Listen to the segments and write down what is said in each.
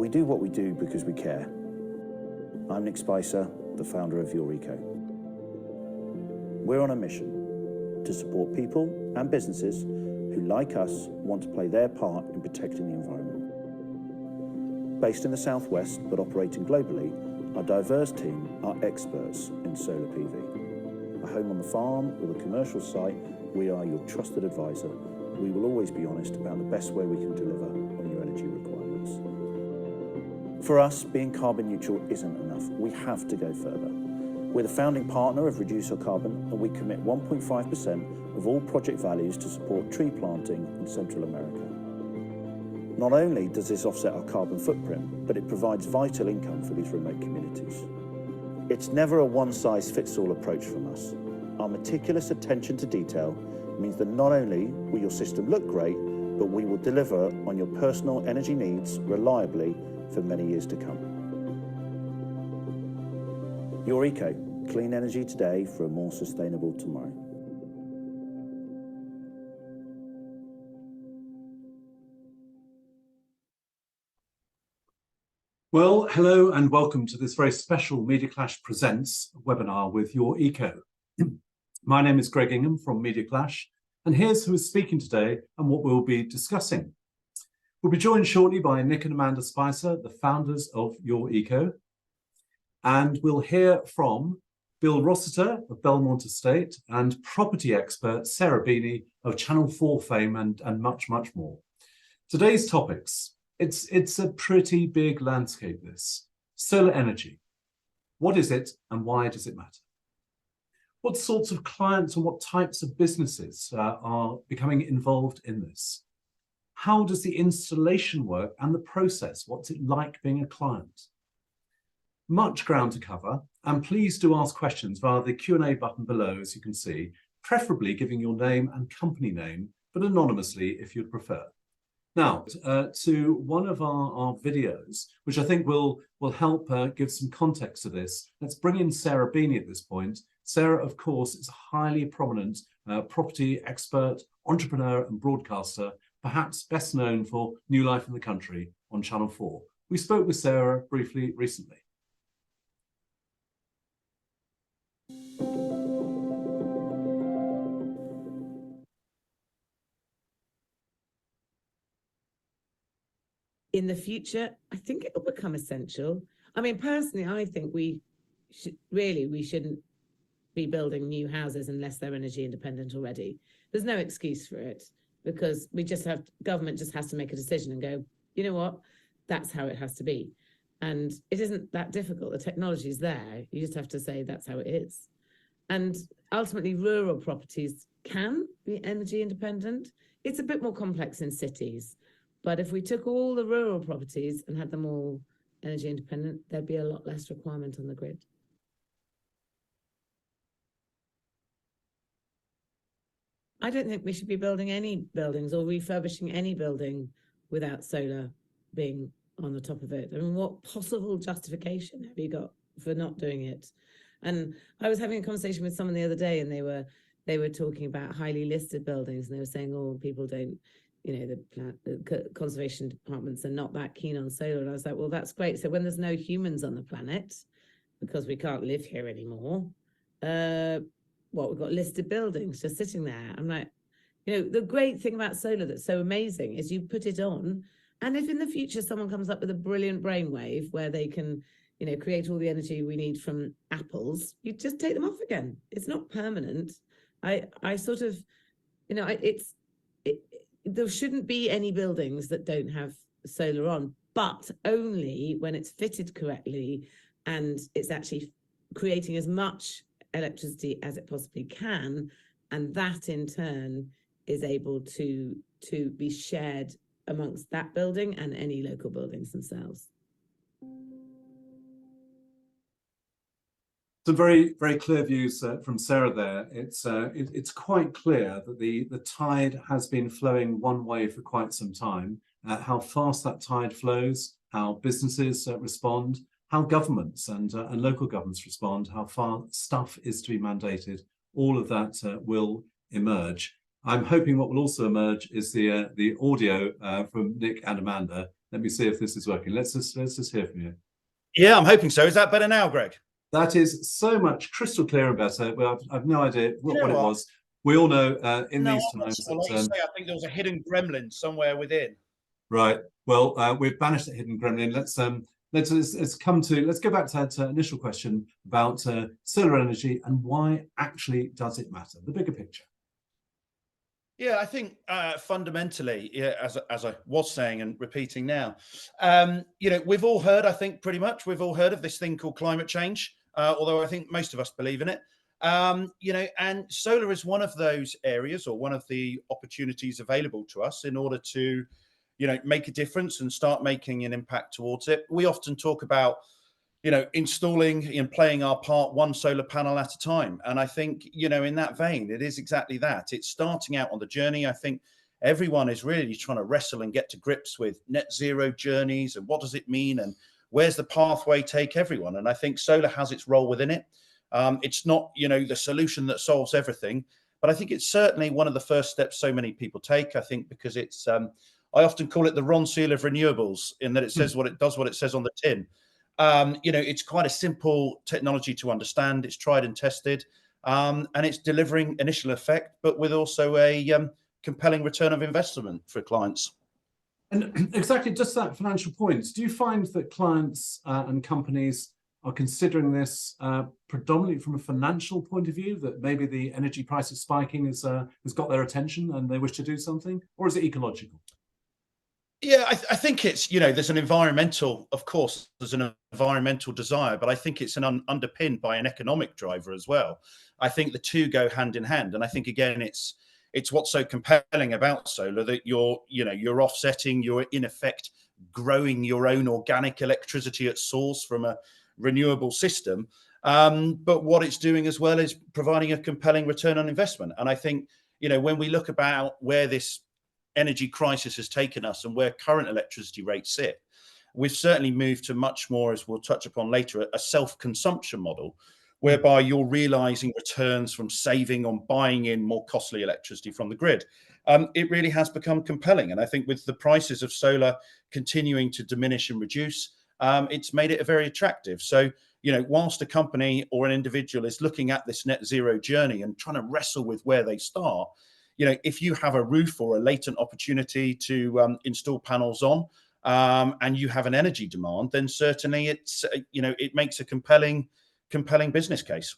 We do what we do because we care. I'm Nick Spicer, the founder of Your Eco. We're on a mission to support people and businesses who, like us, want to play their part in protecting the environment. Based in the Southwest, but operating globally, our diverse team are experts in solar PV. A home on the farm or the commercial site, we are your trusted advisor. We will always be honest about the best way we can deliver on your energy requirements. For us, being carbon neutral isn't enough. We have to go further. We're the founding partner of Reduce Your Carbon, and we commit 1.5% of all project values to support tree planting in Central America. Not only does this offset our carbon footprint, but it provides vital income for these remote communities. It's never a one-size-fits-all approach from us. Our meticulous attention to detail means that not only will your system look great, but we will deliver on your personal energy needs reliably for many years to come. Your Eco, clean energy today for a more sustainable tomorrow. Well, hello and welcome to this very special MediaClash Presents webinar with Your Eco. My name is Greg Ingham from MediaClash, and here's who is speaking today and what we'll be discussing. We'll be joined shortly by Nick and Amanda Spicer, the founders of Your Eco, and we'll hear from Bill Rossiter of Bellmont Estate and property expert Sarah Beeny of Channel 4 fame and much, much more. Today's topics. It's a pretty big landscape, this. Solar energy. What is it and why does it matter? What sorts of clients and what types of businesses are becoming involved in this? How does the installation work and the process? What's it like being a client? Much ground to cover, and please do ask questions via the Q&A button below, as you can see, preferably giving your name and company name, but anonymously if you'd prefer. Now, to one of our videos, which I think will help give some context to this. Let's bring in Sarah Beeny at this point. Sarah, of course, is a highly prominent property expert, entrepreneur and broadcaster, perhaps best known for New Life in the Country on Channel 4. We spoke with Sarah briefly recently. In the future, I think it will become essential. I mean, personally, I think we shouldn't be building new houses unless they're energy independent already. There's no excuse for it because government just has to make a decision and go, you know what, that's how it has to be. And it isn't that difficult. The technology is there. You just have to say that's how it is. And ultimately, rural properties can be energy independent. It's a bit more complex in cities. But if we took all the rural properties and had them all energy independent, there'd be a lot less requirement on the grid. I don't think we should be building any buildings or refurbishing any building without solar being on the top of it. I mean, what possible justification have you got for not doing it? And I was having a conversation with someone the other day, and they were talking about highly listed buildings, and they were saying, oh, people don't, you know, the conservation departments are not that keen on solar. And I was like, well, that's great. So when there's no humans on the planet, because we can't live here anymore, we've got listed buildings just sitting there. I'm like, you know, the great thing about solar that's so amazing is you put it on, and if in the future someone comes up with a brilliant brainwave where they can, you know, create all the energy we need from apples, you just take them off again. It's not permanent. I sort of, you know, there shouldn't be any buildings that don't have solar on, but only when it's fitted correctly and it's actually creating as much electricity as it possibly can, and that in turn is able to be shared amongst that building and any local buildings themselves. Some very, very clear views from Sarah there. It's quite clear that the tide has been flowing one way for quite some time. How fast that tide flows, how businesses respond, how governments and local governments respond, how far stuff is to be mandated, all of that will emerge. I'm hoping what will also emerge is the audio from Nick and Amanda. Let me see if this is working. Let's just hear from you. Yeah, I'm hoping so. Is that better now, Greg? That is so much crystal clear and better. Well, I've no idea what it was. We all know in these times like you say, I think there was a hidden gremlin somewhere within. Right. Well, we've banished that hidden gremlin. Let's go back to that initial question about solar energy and why actually does it matter? The bigger picture. Yeah, I think fundamentally, yeah, as I was saying and repeating now, we've all heard, I think pretty much, we've all heard of this thing called climate change, although I think most of us believe in it. And solar is one of those areas or one of the opportunities available to us in order to, make a difference and start making an impact towards it. We often talk about, installing and playing our part one solar panel at a time. And I think, in that vein, it is exactly that. It's starting out on the journey. I think everyone is really trying to wrestle and get to grips with net zero journeys and what does it mean and where's the pathway take everyone. And I think solar has its role within it. It's not, the solution that solves everything, but I think it's certainly one of the first steps so many people take, I think, because it's, I often call it the Ron seal of renewables in that it says what it does, what it says on the tin. It's quite a simple technology to understand. It's tried and tested, and it's delivering initial effect, but with also a compelling return of investment for clients. And exactly just that financial point. Do you find that clients and companies are considering this predominantly from a financial point of view, that maybe the energy prices spiking has got their attention and they wish to do something, or is it ecological? Yeah, I think it's, there's an environmental, of course, there's an environmental desire, but I think it's underpinned by an economic driver as well. I think the two go hand in hand. And I think, again, it's what's so compelling about solar that you're offsetting, you're in effect growing your own organic electricity at source from a renewable system. But what it's doing as well is providing a compelling return on investment. And I think, when we look about where this energy crisis has taken us and where current electricity rates sit, we've certainly moved to much more, as we'll touch upon later, a self-consumption model, whereby you're realizing returns from saving on buying in more costly electricity from the grid. It really has become compelling. And I think with the prices of solar continuing to diminish and reduce, it's made it very attractive. So, whilst a company or an individual is looking at this net zero journey and trying to wrestle with where they start, if you have a roof or a latent opportunity to install panels on, and you have an energy demand, then certainly it's, it makes a compelling business case.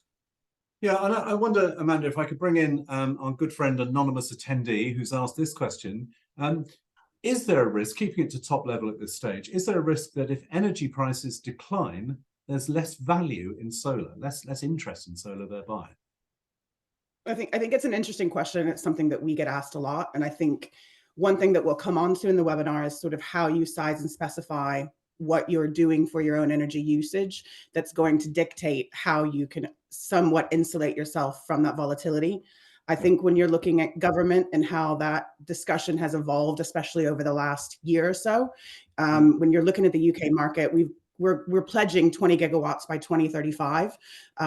Yeah, and I wonder, Amanda, if I could bring in our good friend, anonymous attendee, who's asked this question. Is there a risk, keeping it to top level at this stage, is there a risk that if energy prices decline, there's less value in solar, less interest in solar thereby? I think it's an interesting question. It's something that we get asked a lot. And I think one thing that we'll come on to in the webinar is sort of how you size and specify what you're doing for your own energy usage. That's going to dictate how you can somewhat insulate yourself from that volatility. I think when you're looking at government and how that discussion has evolved, especially over the last year or so, when you're looking at the UK market, we're pledging 20 gigawatts by 2035.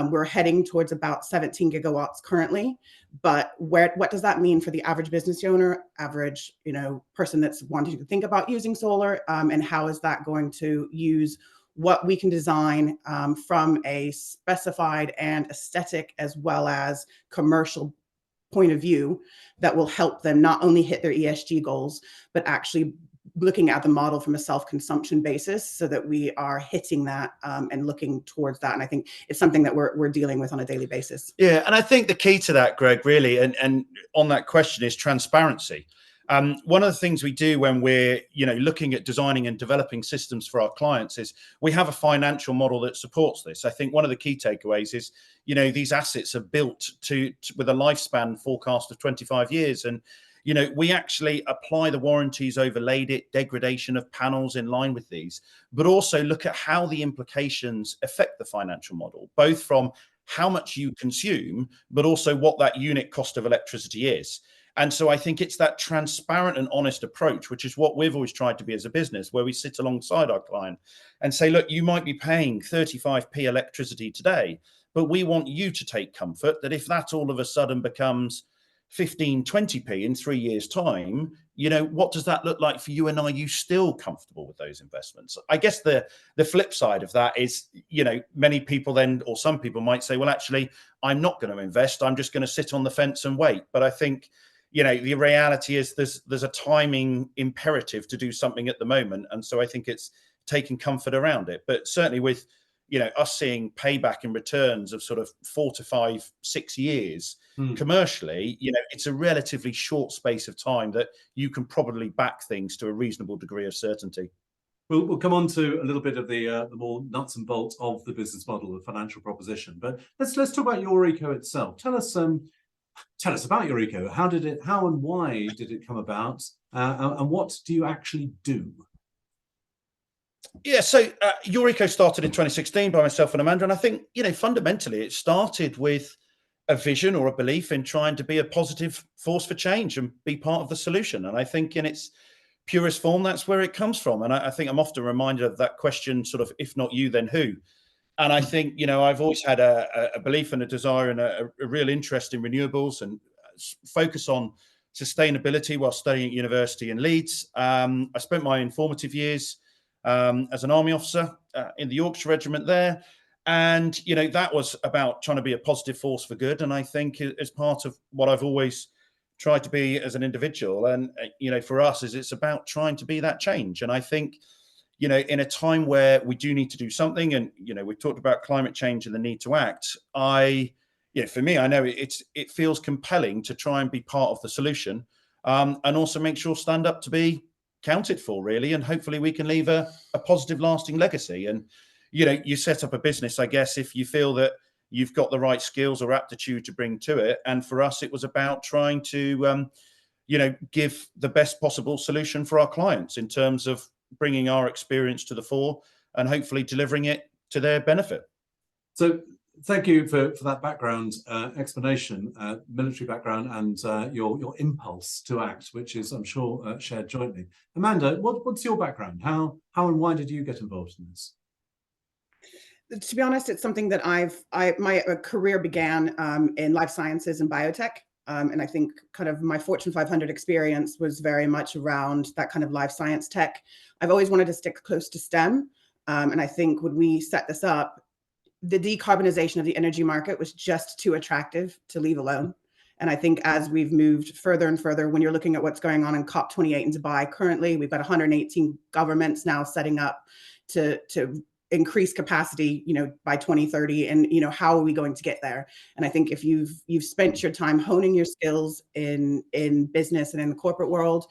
We're heading towards about 17 gigawatts currently. But what does that mean for the average business owner, average person that's wanting to think about using solar, and how is that going to use what we can design from a specified and aesthetic as well as commercial point of view that will help them not only hit their ESG goals, but actually looking at the model from a self-consumption basis so that we are hitting that and looking towards that. And I think it's something that we're dealing with on a daily basis. Yeah, and I think the key to that, Greg, really, and on that question is transparency. One of the things we do when we're looking at designing and developing systems for our clients is we have a financial model that supports this. I think one of the key takeaways is these assets are built with a lifespan forecast of 25 years, and we actually apply the warranties, overlaid it, degradation of panels in line with these, but also look at how the implications affect the financial model, both from how much you consume, but also what that unit cost of electricity is. And so I think it's that transparent and honest approach, which is what we've always tried to be as a business, where we sit alongside our client and say, look, you might be paying 35p electricity today, but we want you to take comfort that if that all of a sudden becomes 15, 20p in 3 years' time, what does that look like for you, and are you still comfortable with those investments? I guess the flip side of that is, many people then, or some people might say, well, actually, I'm not going to invest. I'm just going to sit on the fence and wait. But I think, the reality is there's a timing imperative to do something at the moment. And so I think it's taking comfort around it. But certainly with, us seeing payback and returns of sort of 4 to 5, 6 years commercially, it's a relatively short space of time that you can probably back things to a reasonable degree of certainty. We'll come on to a little bit of the more nuts and bolts of the business model, the financial proposition. But let's talk about your eco itself. Tell us about your eco. How and why did it come about, and what do you actually do? Yeah, so Eco started in 2016 by myself and Amanda, and I think, fundamentally it started with a vision or a belief in trying to be a positive force for change and be part of the solution. And I think in its purest form, that's where it comes from. And I think I'm often reminded of that question, sort of, if not you, then who? And I think, I've always had a belief and a desire and a real interest in renewables and focus on sustainability while studying at university in Leeds. I spent my informative years as an army officer in the Yorkshire Regiment there. And, that was about trying to be a positive force for good. And I think as part of what I've always tried to be as an individual. And, for us, it's about trying to be that change. And I think, in a time where we do need to do something, and, we've talked about climate change and the need to act, for me, I know it feels compelling to try and be part of the solution, and also make sure stand up to be counted for, really. And hopefully we can leave a positive, lasting legacy. And, you set up a business, I guess, if you feel that you've got the right skills or aptitude to bring to it. And for us, it was about trying to, give the best possible solution for our clients in terms of bringing our experience to the fore and hopefully delivering it to their benefit. So thank you for that background explanation, military background, and your impulse to act, which is, I'm sure, shared jointly. Amanda, what's your background? How and why did you get involved in this? To be honest, it's something that my career began in life sciences and biotech. And I think kind of my Fortune 500 experience was very much around that kind of life science tech. I've always wanted to stick close to STEM. And I think when we set this up, the decarbonization of the energy market was just too attractive to leave alone. And I think as we've moved further and further, when you're looking at what's going on in COP28 in Dubai currently, we've got 118 governments now setting up to increase capacity, by 2030. And, how are we going to get there? And I think if you've spent your time honing your skills in business and in the corporate world,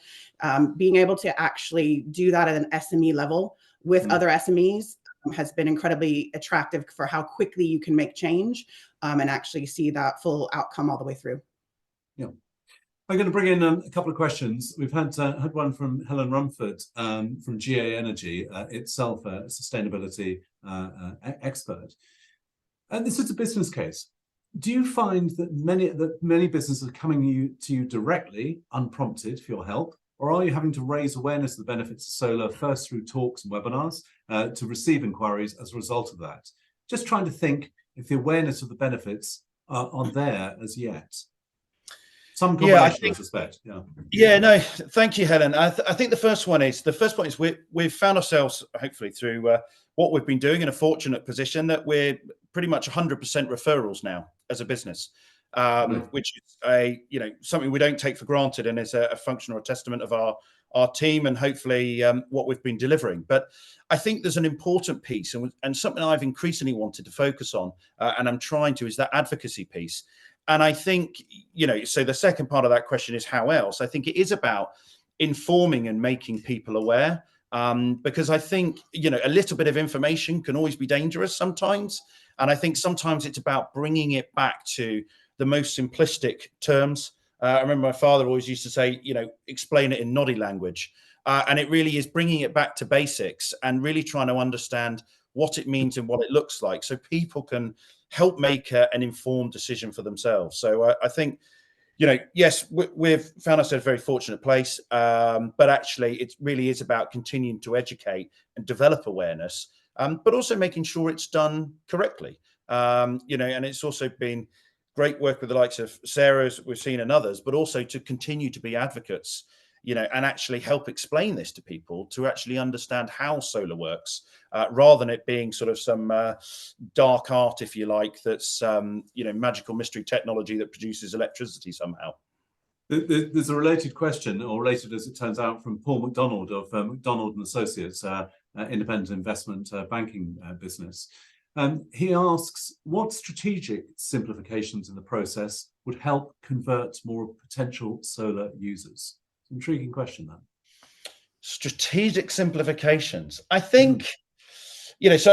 being able to actually do that at an SME level with other SMEs has been incredibly attractive for how quickly you can make change and actually see that full outcome all the way through. Yeah. I'm going to bring in a couple of questions. We've had one from Helen Rumford from GA Energy, itself a sustainability expert. And this is a business case. Do you find that many businesses are coming to you directly, unprompted, for your help, or are you having to raise awareness of the benefits of solar first through talks and webinars to receive inquiries as a result of that? Just trying to think if the awareness of the benefits are there as yet. Some combination, I suspect. Yeah. No, thank you, Helen. I think the first point is we've found ourselves, hopefully through what we've been doing, in a fortunate position that we're pretty much 100% referrals now as a business, which is something we don't take for granted, and is a function or a testament of our team and hopefully what we've been delivering. But I think there's an important piece, and something I've increasingly wanted to focus on, and I'm trying to, is that advocacy piece. And I think, so the second part of that question is how else? I think it is about informing and making people aware, because I think, a little bit of information can always be dangerous sometimes. And I think sometimes it's about bringing it back to the most simplistic terms. I remember my father always used to say, explain it in noddy language. And it really is bringing it back to basics and really trying to understand what it means and what it looks like, so people can help make an informed decision for themselves. So I think, yes, we've found ourselves a very fortunate place, but actually it really is about continuing to educate and develop awareness, but also making sure it's done correctly. And it's also been great work with the likes of Sarah, as we've seen, and others, but also to continue to be advocates and actually help explain this to people to actually understand how solar works, rather than it being sort of some dark art, if you like, that's magical mystery technology that produces electricity somehow. There's a related question, or related as it turns out, from Paul McDonald of McDonald and Associates, independent investment banking business. He asks, what strategic simplifications in the process would help convert more potential solar users? It's an intriguing question, that. Strategic simplifications. I think, there's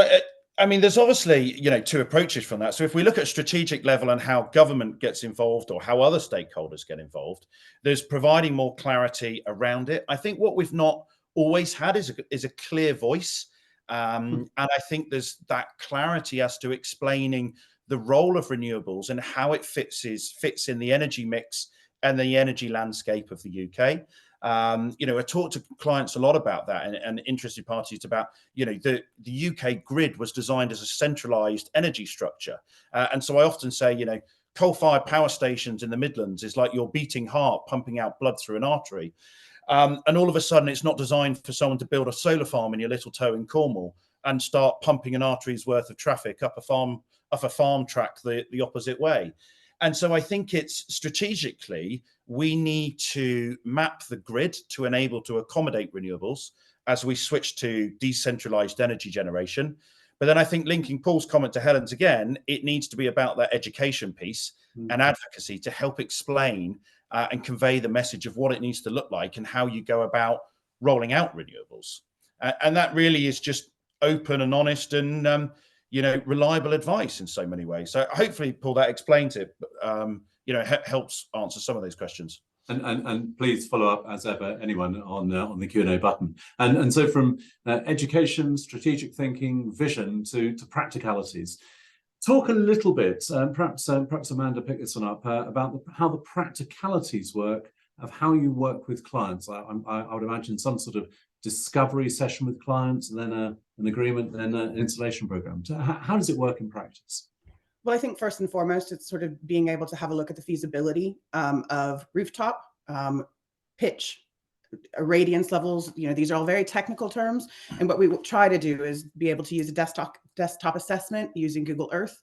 obviously, two approaches from that. So if we look at strategic level and how government gets involved or how other stakeholders get involved, there's providing more clarity around it. I think what we've not always had is a clear voice. And I think there's that clarity as to explaining the role of renewables and how it fits in the energy mix and the energy landscape of the UK. I talk to clients a lot about that and interested parties about, the UK grid was designed as a centralized energy structure. And so I often say, coal-fired power stations in the Midlands is like your beating heart pumping out blood through an artery. And all of a sudden, it's not designed for someone to build a solar farm in your little toe in Cornwall and start pumping an artery's worth of traffic up a farm track the opposite way. And so I think it's strategically, we need to map the grid to enable to accommodate renewables as we switch to decentralized energy generation. But then I think linking Paul's comment to Helen's again, it needs to be about that education piece and advocacy to help explain and convey the message of what it needs to look like and how you go about rolling out renewables. And that really is just open and honest and reliable advice in so many ways. So hopefully, Paul, that explains it, helps answer some of those questions. And please follow up as ever, anyone on the Q&A button. And so from education, strategic thinking, vision to practicalities. Talk a little bit, perhaps Amanda pick this one up, about how the practicalities work of how you work with clients. I would imagine some sort of discovery session with clients, and then an agreement, then an installation program. So how does it work in practice? Well, I think first and foremost, it's sort of being able to have a look at the feasibility of rooftop, pitch, radiance levels. These are all very technical terms. And what we will try to do is be able to use a desktop assessment using Google Earth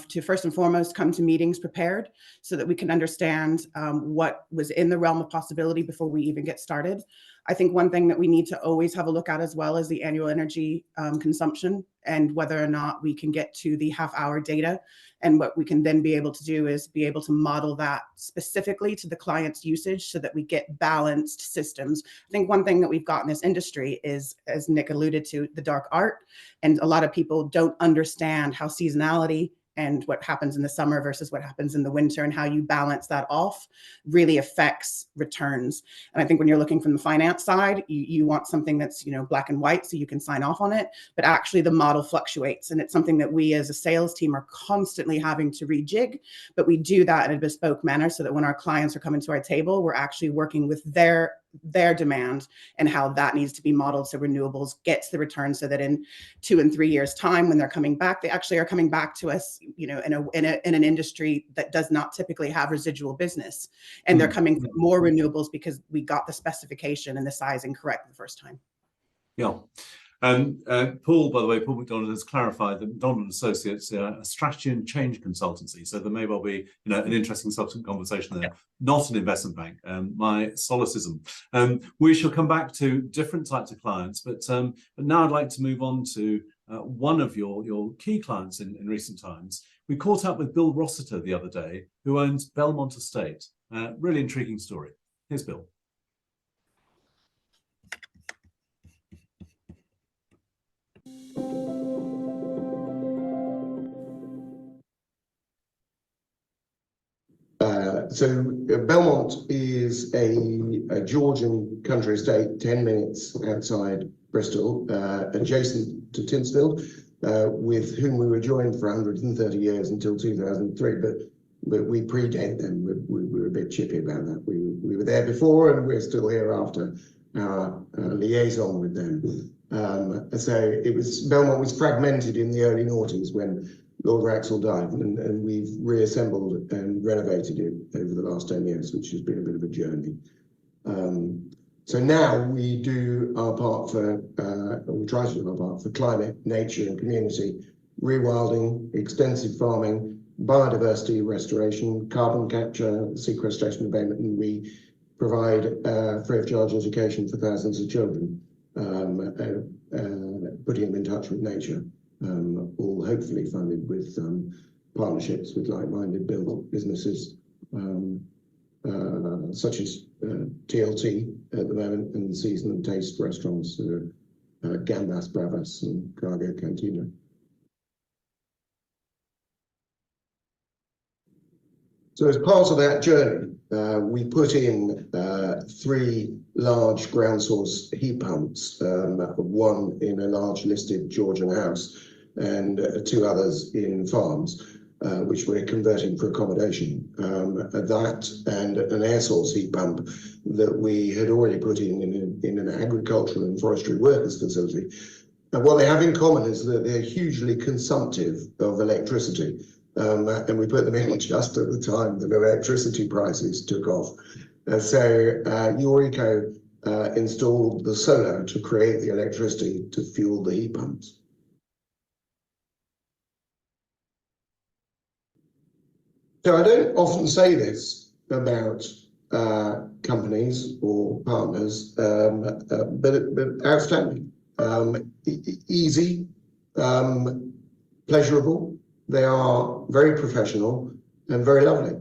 to first and foremost come to meetings prepared so that we can understand what was in the realm of possibility before we even get started. I think one thing that we need to always have a look at as well is the annual energy consumption and whether or not we can get to the half-hour data. And what we can then be able to do is be able to model that specifically to the client's usage so that we get balanced systems. I think one thing that we've got in this industry is, as Nick alluded to, the dark art. And a lot of people don't understand how seasonality and what happens in the summer versus what happens in the winter and how you balance that off really affects returns. And I think when you're looking from the finance side, you want something that's, black and white so you can sign off on it, but actually the model fluctuates. And it's something that we as a sales team are constantly having to rejig, but we do that in a bespoke manner so that when our clients are coming to our table, we're actually working with their demand and how that needs to be modeled so renewables gets the return so that in 2 and 3 years time when they're coming back, they actually are coming back to us in an industry that does not typically have residual business, and they're coming for more renewables because we got the specification and the sizing correct the first time. Yeah. Paul, by the way, Paul McDonald has clarified that McDonald Associates are a strategy and change consultancy. So there may well be, an interesting subsequent conversation there. Yeah. Not an investment bank. My solecism. We shall come back to different types of clients, but now I'd like to move on to one of your key clients in recent times. We caught up with Bill Rossiter the other day, who owns Bellmont Estate. Really intriguing story. Here's Bill. So Belmont is a Georgian country estate, 10 minutes outside Bristol, adjacent to Tinsfield, with whom we were joined for 130 years until 2003. But we predate them. We were a bit chippy about that. We were there before, and we're still here after our liaison with them. So Belmont was fragmented in the early noughties when Lord Wraxall died, and we've reassembled and renovated it over the last 10 years, which has been a bit of a journey. So now we do our part for, we try to do our part for climate, nature and community, rewilding, extensive farming, biodiversity restoration, carbon capture, sequestration, abatement, and we provide free of charge education for thousands of children, putting them in touch with nature, all hopefully funded with partnerships with like-minded businesses, such as TLT at the moment, and Season and Taste restaurants, Gambas, Bravas and Cargo Cantina. So as part of that journey, we put in 3 large ground source heat pumps, one in a large listed Georgian house and 2 others in farms, which we're converting for accommodation. That and an air source heat pump that we had already put in an agricultural and forestry workers facility. And what they have in common is that they're hugely consumptive of electricity. And we put them in just at the time that electricity prices took off. So Your Eco installed the solar to create the electricity to fuel the heat pumps. So I don't often say this about companies or partners, but outstanding, easy, pleasurable. They are very professional and very lovely.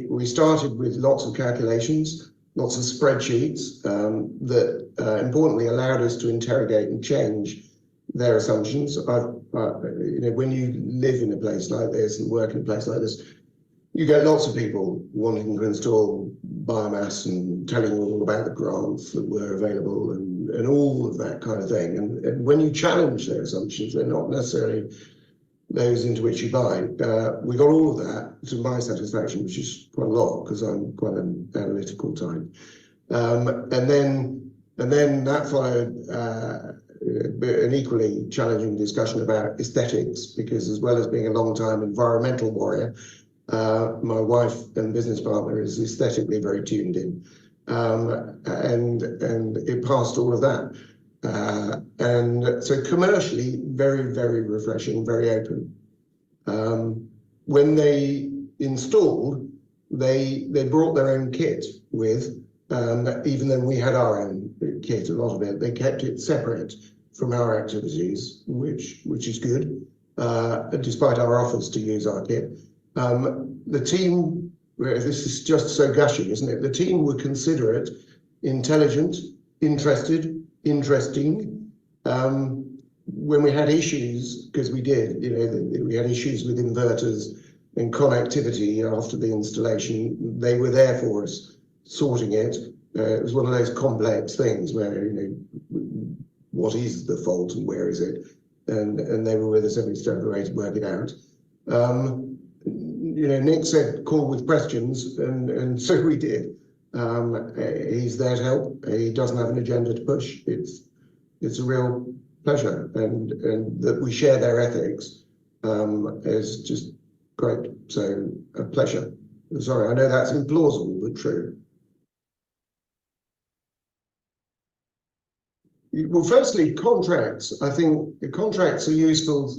We started with lots of calculations, lots of spreadsheets that importantly allowed us to interrogate and change their assumptions. When you live in a place like this and work in a place like this, you get lots of people wanting to install biomass and telling you all about the grants that were available and all of that kind of thing. And when you challenge their assumptions, they're not necessarily those into which you buy. We got all of that to my satisfaction, which is quite a lot because I'm quite an analytical type. And then that followed an equally challenging discussion about aesthetics, because as well as being a long-time environmental warrior, my wife and business partner is aesthetically very tuned in, and it passed all of that. And so commercially, very, very refreshing, very open. When they installed, they brought their own kit with, even though we had our own kit, a lot of it, they kept it separate from our activities, which is good, despite our offers to use our kit. The team, this is just so gushing, isn't it? The team were considerate, intelligent, interested, interesting. When we had issues, because we did, we had issues with inverters and connectivity after the installation, they were there for us, sorting it. It was one of those complex things where, what is the fault and where is it? And they were with us every step of the way to work it out. Nick said call with questions, and so we did. He's there to help. He doesn't have an agenda to push. It's a real pleasure, and that we share their ethics is just great. So a pleasure. Sorry, I know that's implausible, but true. Well, firstly, contracts. I think the contracts are useful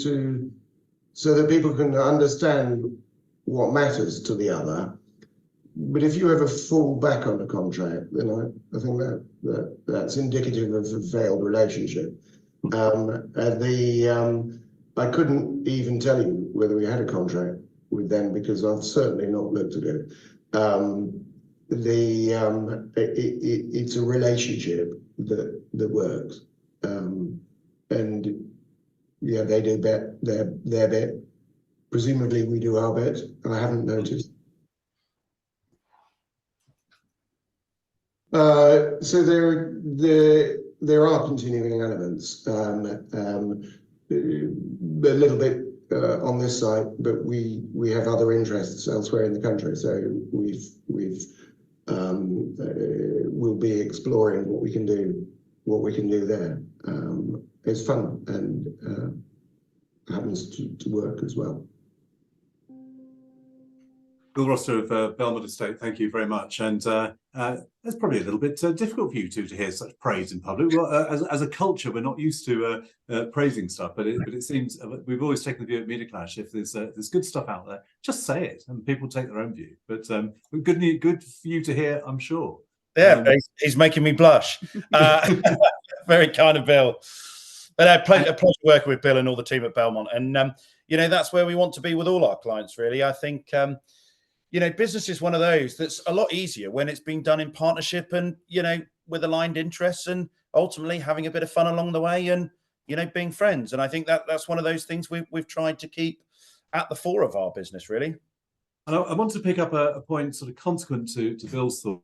so that people can understand what matters to the other. But if you ever fall back on a contract, then I think that's indicative of a failed relationship. I couldn't even tell you whether we had a contract with them because I've certainly not looked at it. It's a relationship that works, and yeah, they do their bit. Presumably, we do our bit. I haven't noticed. So there are continuing elements, a little bit on this side, but we have other interests elsewhere in the country. So we'll be exploring what we can do there. It's fun and happens to work as well. Bill Rossiter of Bellmont Estate, thank you very much. And it's probably a little bit difficult for you two to hear such praise in public. Well, as a culture, we're not used to praising stuff, but it seems we've always taken the view at MediaClash, if there's good stuff out there, just say it, and people take their own view. But good for you to hear, I'm sure. Yeah, he's making me blush. Very kind of Bill. But a pleasure working with Bill and all the team at Belmont. And, that's where we want to be with all our clients, really. I think, business is one of those that's a lot easier when it's being done in partnership and, with aligned interests and ultimately having a bit of fun along the way and, being friends. And I think that's one of those things we've tried to keep at the fore of our business, really. And I want to pick up a point sort of consequent to Bill's thoughts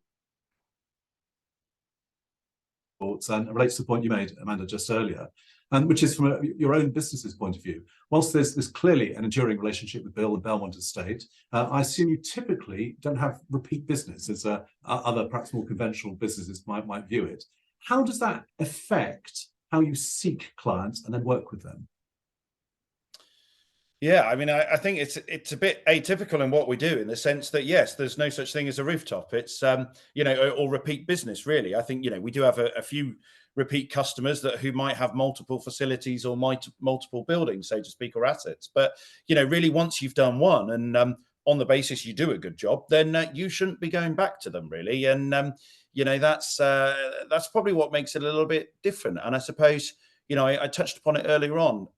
and relates to the point you made, Amanda, just earlier, and which is from your own business's point of view. Whilst there's clearly an enduring relationship with Bill and Belmont Estate, I assume you typically don't have repeat business as other perhaps more conventional businesses might view it. How does that affect how you seek clients and then work with them? Yeah, I mean, I think it's a bit atypical in what we do, in the sense that, yes, there's no such thing as a rooftop. It's or repeat business, really. I think we do have a few repeat customers who might have multiple facilities or multiple buildings, so to speak, or assets. But really, once you've done one and on the basis you do a good job, then you shouldn't be going back to them, really. And that's probably what makes it a little bit different. And I suppose, I touched upon it earlier on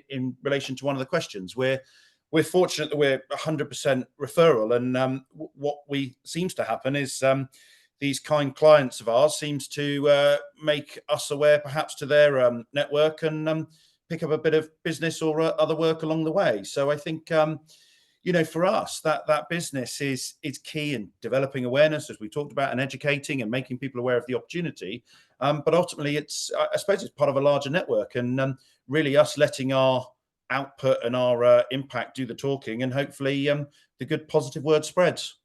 in relation to one of the questions. We're fortunate that we're 100% referral, and what seems to happen is these kind clients of ours seems to make us aware, perhaps, to their network and pick up a bit of business or other work along the way. So I think for us, that business is key in developing awareness, as we talked about, and educating and making people aware of the opportunity. But ultimately, I suppose it's part of a larger network, and really us letting our output and our impact do the talking, and hopefully the good positive word spreads.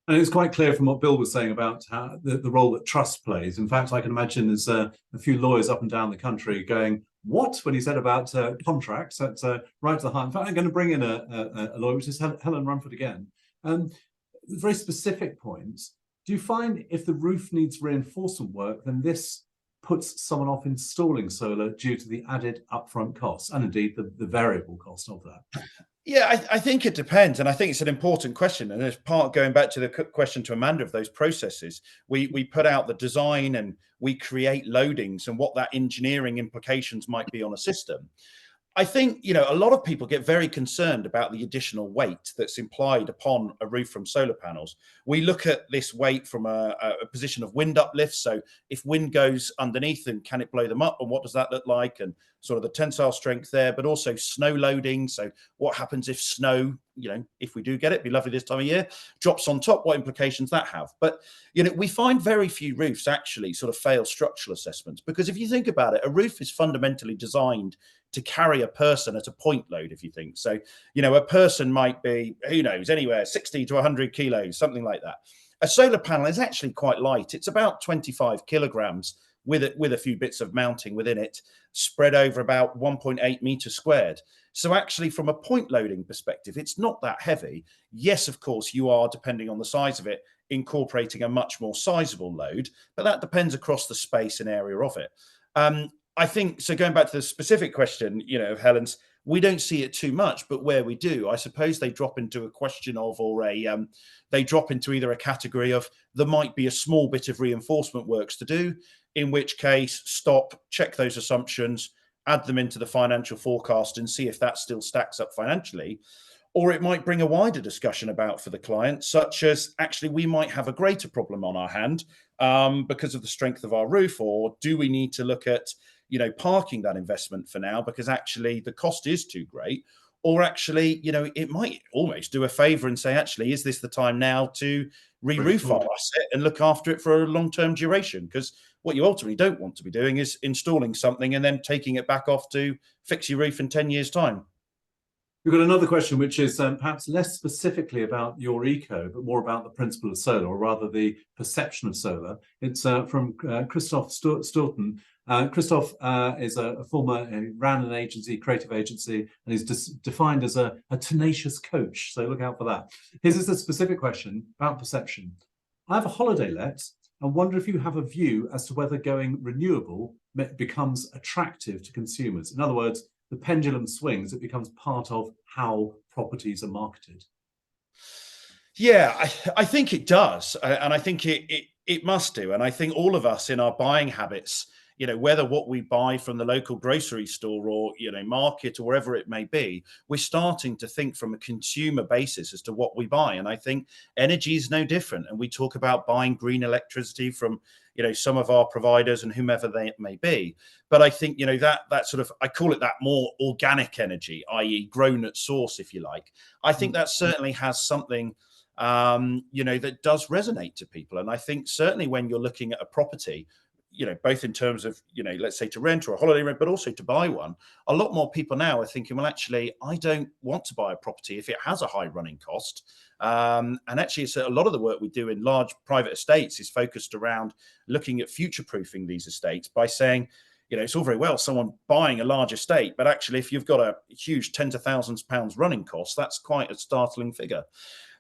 And it's quite clear from what Bill was saying about how the role that trust plays. In fact, I can imagine there's a few lawyers up and down the country going, what, when he said about contracts, that's right to the heart. In fact, I'm going to bring in a lawyer, which is Helen Rumford again. Very specific points. Do you find if the roof needs reinforcement work, then this puts someone off installing solar due to the added upfront costs and indeed the variable cost of that? Yeah, I think it depends. And I think it's an important question. And as part, going back to the question to Amanda of those processes, we put out the design and we create loadings and what that engineering implications might be on a system. I think, a lot of people get very concerned about the additional weight that's implied upon a roof from solar panels. We look at this weight from a position of wind uplift. So if wind goes underneath, then can it blow them up? And what does that look like? And sort of the tensile strength there, but also snow loading. So what happens if snow, if we do get it, be lovely this time of year, drops on top, what implications that have? But, we find very few roofs actually sort of fail structural assessments, because if you think about it, a roof is fundamentally designed to carry a person at a point load, if you think. So, a person might be, who knows, anywhere 60 to 100 kilos, something like that. A solar panel is actually quite light. It's about 25 kilograms with a few bits of mounting within it, spread over about 1.8 meters squared. So actually, from a point loading perspective, it's not that heavy. Yes, of course, you are, depending on the size of it, incorporating a much more sizable load, but that depends across the space and area of it. I think, so going back to the specific question, of Helen's, we don't see it too much, but where we do, I suppose they drop into a question of, or they drop into either a category of, there might be a small bit of reinforcement works to do, in which case, stop, check those assumptions, add them into the financial forecast and see if that still stacks up financially. Or it might bring a wider discussion about for the client, such as actually we might have a greater problem on our hand because of the strength of our roof, or do we need to look at parking that investment for now because actually the cost is too great, or actually, it might almost do a favor and say, actually, is this the time now to re-roof our asset and look after it for a long-term duration? Because what you ultimately don't want to be doing is installing something and then taking it back off to fix your roof in 10 years' time. We've got another question, which is perhaps less specifically about your eco, but more about the principle of solar, or rather the perception of solar. It's from Christoph Staunton. Christoph is a former, he ran an agency, creative agency, and is defined as a tenacious coach. So look out for that. Here's a specific question about perception. I have a holiday let and wonder if you have a view as to whether going renewable becomes attractive to consumers. In other words, the pendulum swings, it becomes part of how properties are marketed. Yeah, I think it does. And I think it must do. And I think all of us in our buying habits, whether what we buy from the local grocery store or, market or wherever it may be, we're starting to think from a consumer basis as to what we buy. And I think energy is no different. And we talk about buying green electricity from, some of our providers and whomever they may be. But I think, that sort of, I call it that more organic energy, i.e. grown at source, if you like. I think that certainly has something that does resonate to people. And I think certainly when you're looking at a property, both in terms of, let's say to rent or a holiday rent, but also to buy one, a lot more people now are thinking, well, actually, I don't want to buy a property if it has a high running cost. And actually, it's a lot of the work we do in large private estates is focused around looking at future proofing these estates by saying, it's all very well someone buying a large estate, but actually, if you've got a huge tens of thousands of pounds running cost, that's quite a startling figure.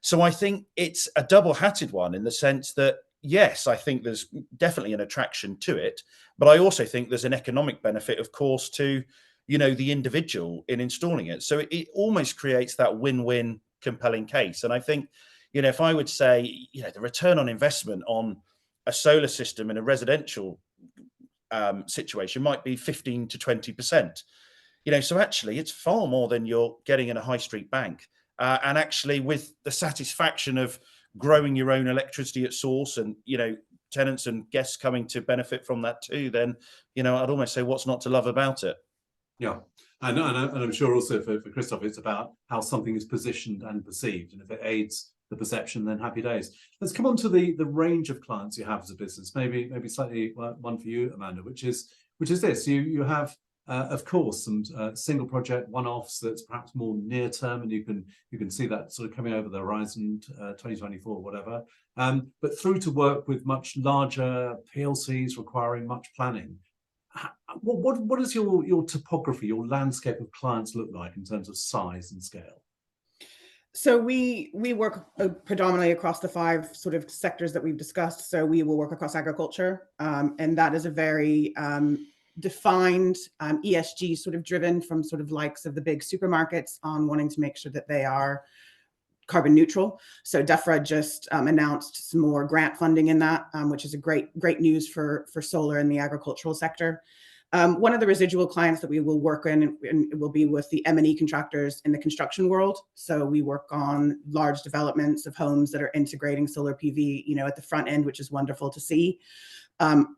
So I think it's a double-hatted one in the sense that, yes, I think there's definitely an attraction to it, but I also think there's an economic benefit, of course, to, the individual in installing it. So it almost creates that win-win compelling case. And I think, if I would say, the return on investment on a solar system in a residential situation might be 15 to 20%. So actually it's far more than you're getting in a high street bank. And actually with the satisfaction of growing your own electricity at source and, tenants and guests coming to benefit from that too, then, I'd almost say what's not to love about it. Yeah. And I'm sure also for Christoph, it's about how something is positioned and perceived. And if it aids the perception, then happy days. Let's come on to the range of clients you have as a business. Maybe slightly one for you, Amanda, which is this. You have of course some single project one-offs that's perhaps more near term, and you can see that sort of coming over the horizon, 2024, whatever. But through to work with much larger PLCs requiring much planning. What does your topography, your landscape of clients look like in terms of size and scale? So we work predominantly across the 5 sort of sectors that we've discussed. So we will work across agriculture, and that is a very defined ESG sort of driven from sort of likes of the big supermarkets on wanting to make sure that they are carbon neutral. So DEFRA just announced some more grant funding in that, which is a great news for solar in the agricultural sector. One of the residual clients that we will work in and will be with the M&E contractors in the construction world. So we work on large developments of homes that are integrating solar PV, at the front end, which is wonderful to see.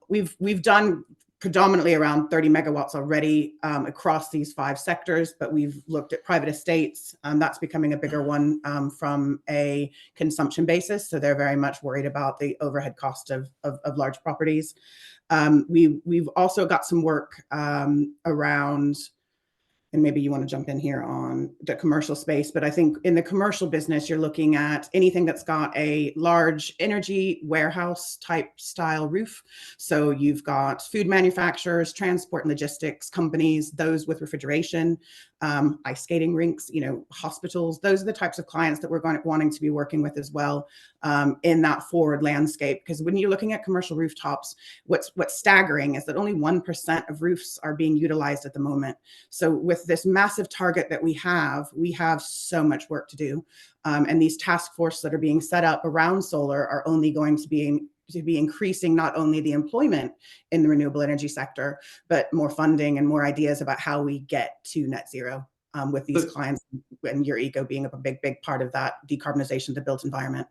We've done predominantly around 30 megawatts already across these 5 sectors, but we've looked at private estates. That's becoming a bigger one from a consumption basis. So they're very much worried about the overhead cost of large properties. We've also got some work around, and maybe you want to jump in here on the commercial space, but I think in the commercial business, you're looking at anything that's got a large energy warehouse type style roof. So you've got food manufacturers, transport and logistics companies, those with refrigeration, ice skating rinks, hospitals. Those are the types of clients that we're wanting to be working with as well in that forward landscape. Because when you're looking at commercial rooftops, what's staggering is that only 1% of roofs are being utilized at the moment. So with this massive target that we have so much work to do. And these task forces that are being set up around solar are only going to be increasing not only the employment in the renewable energy sector, but more funding and more ideas about how we get to net zero with these clients, and your eco being a big part of that decarbonization of the built environment.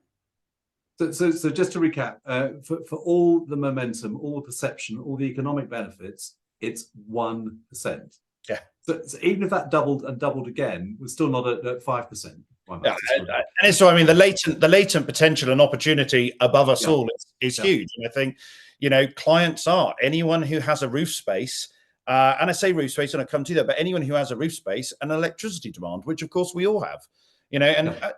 So just to recap, for all the momentum, all the perception, all the economic benefits, it's 1%. Yeah. So even if that doubled again, we're still not at 5%. Yeah, and so I mean the latent potential and opportunity above us all is huge. And I think clients are anyone who has a roof space, and I say roof space, and I come to that, but anyone who has a roof space and electricity demand, which of course we all have.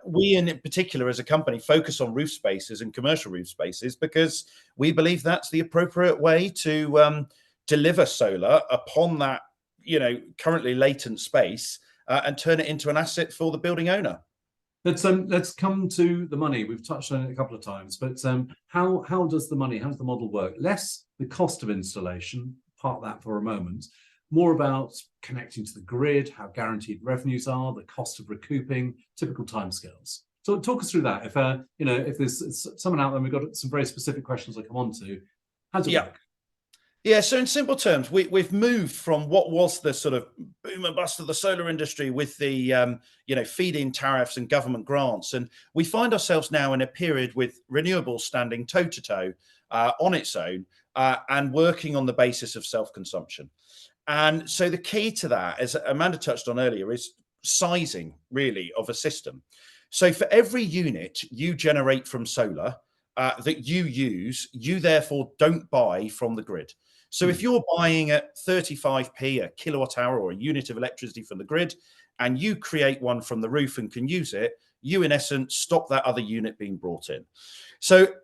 We in particular as a company focus on roof spaces and commercial roof spaces because we believe that's the appropriate way to deliver solar upon that, currently latent space and turn it into an asset for the building owner. Let's come to the money. We've touched on it a couple of times, but how does the model work? Less the cost of installation, park that for a moment, more about connecting to the grid, how guaranteed revenues are, the cost of recouping, typical timescales. So talk us through that. If there's someone out there, we've got some very specific questions I'll come on to. How does it work? Yeah, so in simple terms, we've moved from what was the sort of boom and bust of the solar industry with the feed-in tariffs and government grants, and we find ourselves now in a period with renewables standing toe-to-toe on its own and working on the basis of self-consumption. And so the key to that, as Amanda touched on earlier, is sizing really of a system. So for every unit you generate from solar that you use, you therefore don't buy from the grid. So if you're buying at 35p a kilowatt hour or a unit of electricity from the grid, and you create one from the roof and can use it, you in essence stop that other unit being brought in. So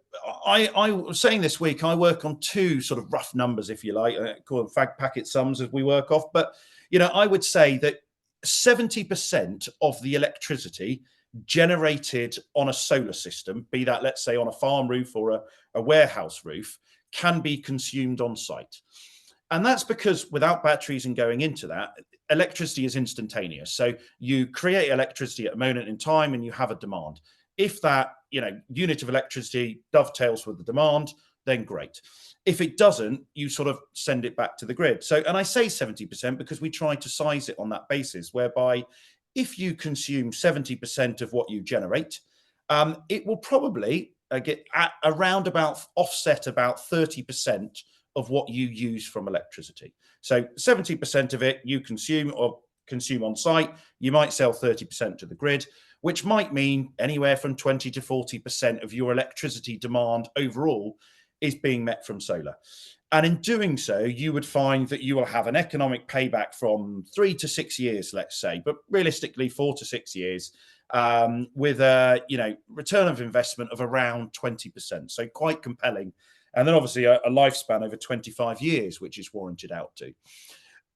I was saying this week, I work on two sort of rough numbers, if you like, call them fag packet sums as we work off. But, I would say that 70% of the electricity generated on a solar system, be that, let's say, on a farm roof or a warehouse roof, can be consumed on site. And that's because without batteries and going into that, electricity is instantaneous. So you create electricity at a moment in time and you have a demand. If that, unit of electricity dovetails with the demand, then great. If it doesn't, you sort of send it back to the grid. So, and I say 70% because we try to size it on that basis, whereby if you consume 70% of what you generate, it will probably get at around about offset about 30% of what you use from electricity. So 70% of it you consume on site, you might sell 30% to the grid, which might mean anywhere from 20 to 40% of your electricity demand overall is being met from solar. And in doing so, you would find that you will have an economic payback from 3 to 6 years, let's say, but realistically 4 to 6 years, with a return of investment of around 20%. So quite compelling. And then obviously a lifespan over 25 years, which is warranted out to.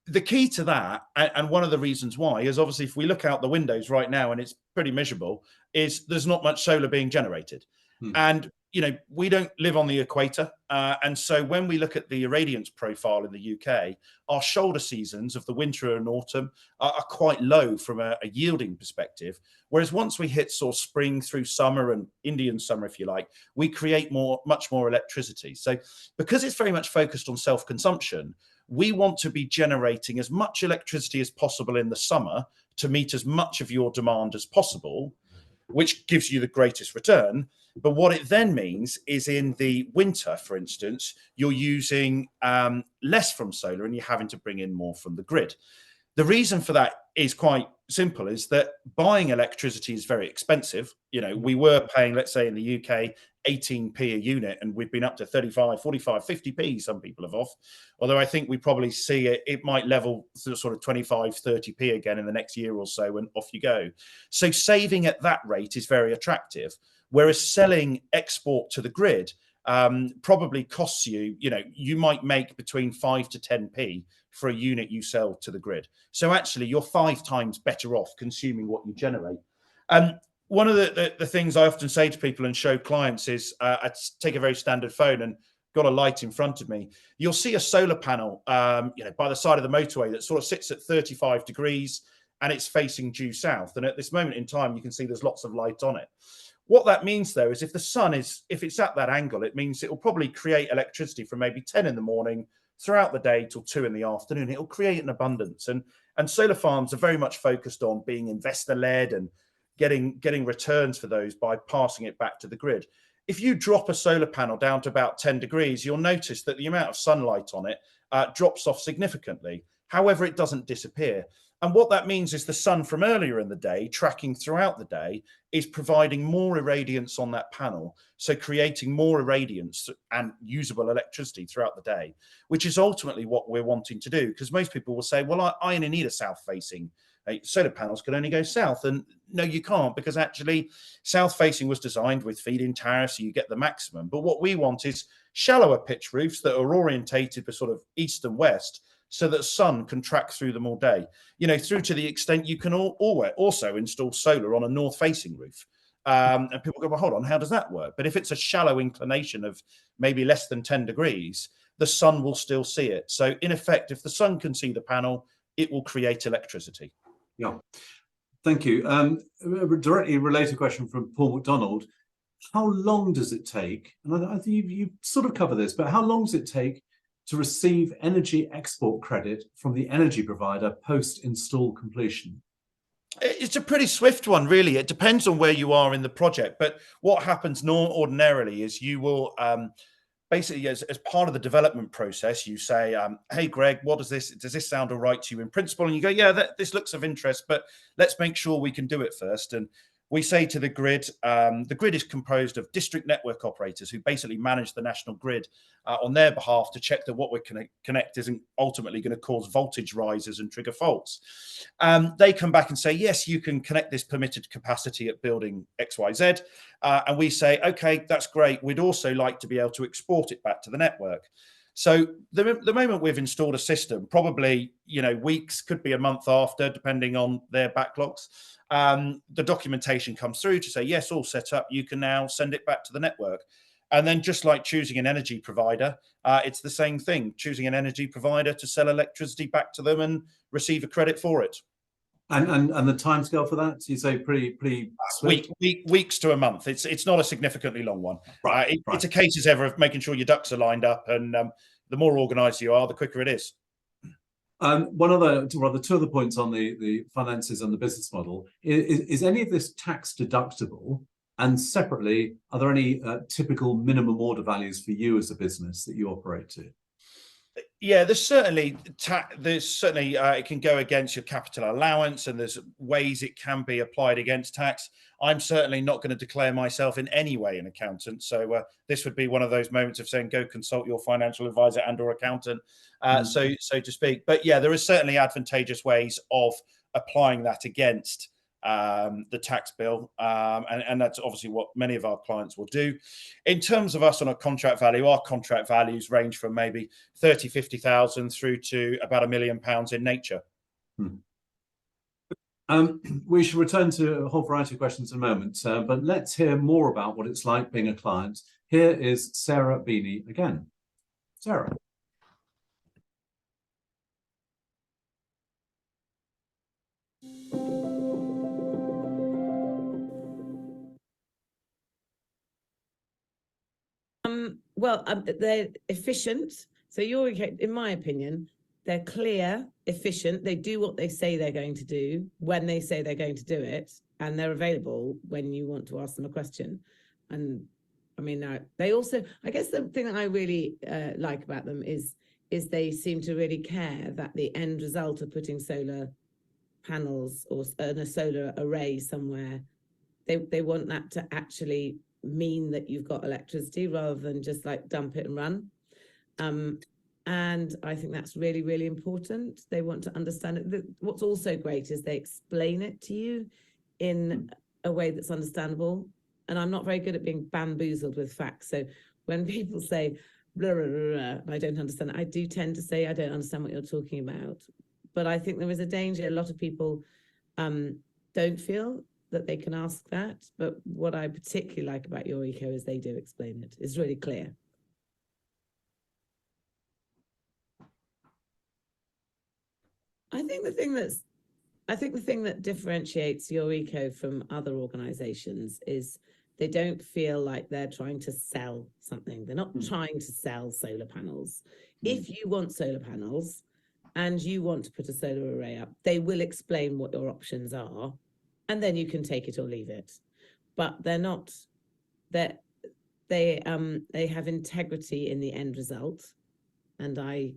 The key to that, and one of the reasons why, is obviously if we look out the windows right now, and it's pretty miserable, is there's not much solar being generated. And we don't live on the equator. And so when we look at the irradiance profile in the UK, our shoulder seasons of the winter and autumn are quite low from a yielding perspective. Whereas once we hit sort of spring through summer and Indian summer, if you like, we create much more electricity. So because it's very much focused on self-consumption, we want to be generating as much electricity as possible in the summer to meet as much of your demand as possible, which gives you the greatest return. But what it then means is in the winter, for instance, you're using less from solar and you're having to bring in more from the grid. The reason for that is quite simple, is that buying electricity is very expensive. We were paying, let's say in the UK, 18p a unit, and we've been up to 35, 45, 50p some people have off. Although I think we probably see it might level to sort of 25, 30p again in the next year or so, and off you go. So saving at that rate is very attractive. Whereas selling export to the grid probably costs you, you might make between 5 to 10p for a unit you sell to the grid. So actually you're 5 times better off consuming what you generate. One of the things I often say to people and show clients is I take a very standard phone and got a light in front of me. You'll see a solar panel, by the side of the motorway that sort of sits at 35 degrees and it's facing due south. And at this moment in time, you can see there's lots of light on it. What that means, though, is if the sun if it's at that angle, it means it will probably create electricity from maybe 10 in the morning throughout the day till 2 in the afternoon. It will create an abundance. And solar farms are very much focused on being investor-led and getting returns for those by passing it back to the grid. If you drop a solar panel down to about 10 degrees, you'll notice that the amount of sunlight on it drops off significantly. However, it doesn't disappear. And what that means is the sun from earlier in the day, tracking throughout the day, is providing more irradiance on that panel. So creating more irradiance and usable electricity throughout the day, which is ultimately what we're wanting to do. Because most people will say, well, I only need a south-facing solar panels can only go south. And no, you can't, because actually south facing was designed with feed-in tariffs, so you get the maximum. But what we want is shallower pitch roofs that are orientated for sort of east and west, so that sun can track through them all day, through to the extent you can also install solar on a north facing roof. And people go, well, hold on, how does that work? But if it's a shallow inclination of maybe less than 10 degrees, the sun will still see it. So in effect, if the sun can see the panel, it will create electricity. Yeah, thank you. A directly related question from Paul McDonald. How long does it take, and I think you sort of cover this, but how long does it take to receive energy export credit from the energy provider post-install completion? It's a pretty swift one, really. It depends on where you are in the project. But what happens ordinarily is you will basically, as part of the development process, you say, hey, Greg, does this sound all right to you in principle? And you go, yeah, this looks of interest, but let's make sure we can do it first. And we say to the grid is composed of district network operators who basically manage the national grid on their behalf to check that what we connect isn't ultimately going to cause voltage rises and trigger faults. They come back and say, yes, you can connect this permitted capacity at building XYZ. And we say, okay, that's great. We'd also like to be able to export it back to the network. So the moment we've installed a system, probably, weeks, could be a month after, depending on their backlogs, the documentation comes through to say, yes, all set up, you can now send it back to the network. And then just like choosing an energy provider, it's the same thing, choosing an energy provider to sell electricity back to them and receive a credit for it. And the timescale for that, so you say pretty swift? Weeks to a month. It's not a significantly long one. Right, It's a case as ever of making sure your ducks are lined up, and the more organised you are, the quicker it is. Two other points on the finances and the business model. Is any of this tax deductible? And separately, are there any typical minimum order values for you as a business that you operate to? Yeah, there's certainly it can go against your capital allowance, and there's ways it can be applied against tax. I'm certainly not going to declare myself in any way an accountant, so this would be one of those moments of saying, go consult your financial advisor and/or accountant, so to speak. But yeah, there are certainly advantageous ways of applying that against the tax bill, and that's obviously what many of our clients will do. In terms of us on a contract value, our contract values range from maybe 30, 50,000 through to about £1 million in nature. We should return to a whole variety of questions in a moment, but let's hear more about what it's like being a client. Here is Sarah Beeny again. Sarah. They're efficient. So in my opinion, they're clear, efficient. They do what they say they're going to do when they say they're going to do it, and they're available when you want to ask them a question. And I mean, they also, I guess the thing that I really like about them is they seem to really care that the end result of putting solar panels or a solar array somewhere, they want that to actually mean that you've got electricity rather than just like dump it and run. And I think that's really, really important. They want to understand it. What's also great is they explain it to you in a way that's understandable. And I'm not very good at being bamboozled with facts. So when people say, blah, blah, blah, blah, I don't understand, I do tend to say, I don't understand what you're talking about. But I think there is a danger. A lot of people don't feel that they can ask that. But what I particularly like about your eco is they do explain it. It's really clear. I think the thing that differentiates your eco from other organizations is they don't feel like they're trying to sell something. They're not trying to sell solar panels. If you want solar panels and you want to put a solar array up, they will explain what your options are, and then you can take it or leave it. But they're not, they have integrity in the end result. And I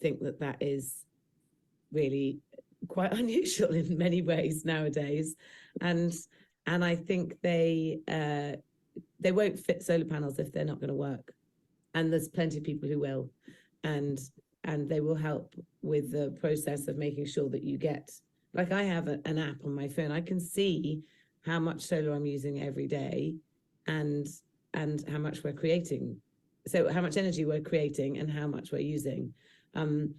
think that is really quite unusual in many ways nowadays. And I think they won't fit solar panels if they're not going to work. And there's plenty of people who will. And they will help with the process of making sure that you get like I have an app on my phone. I can see how much solar I'm using every day, and how much we're creating. So how much energy we're creating and how much we're using. And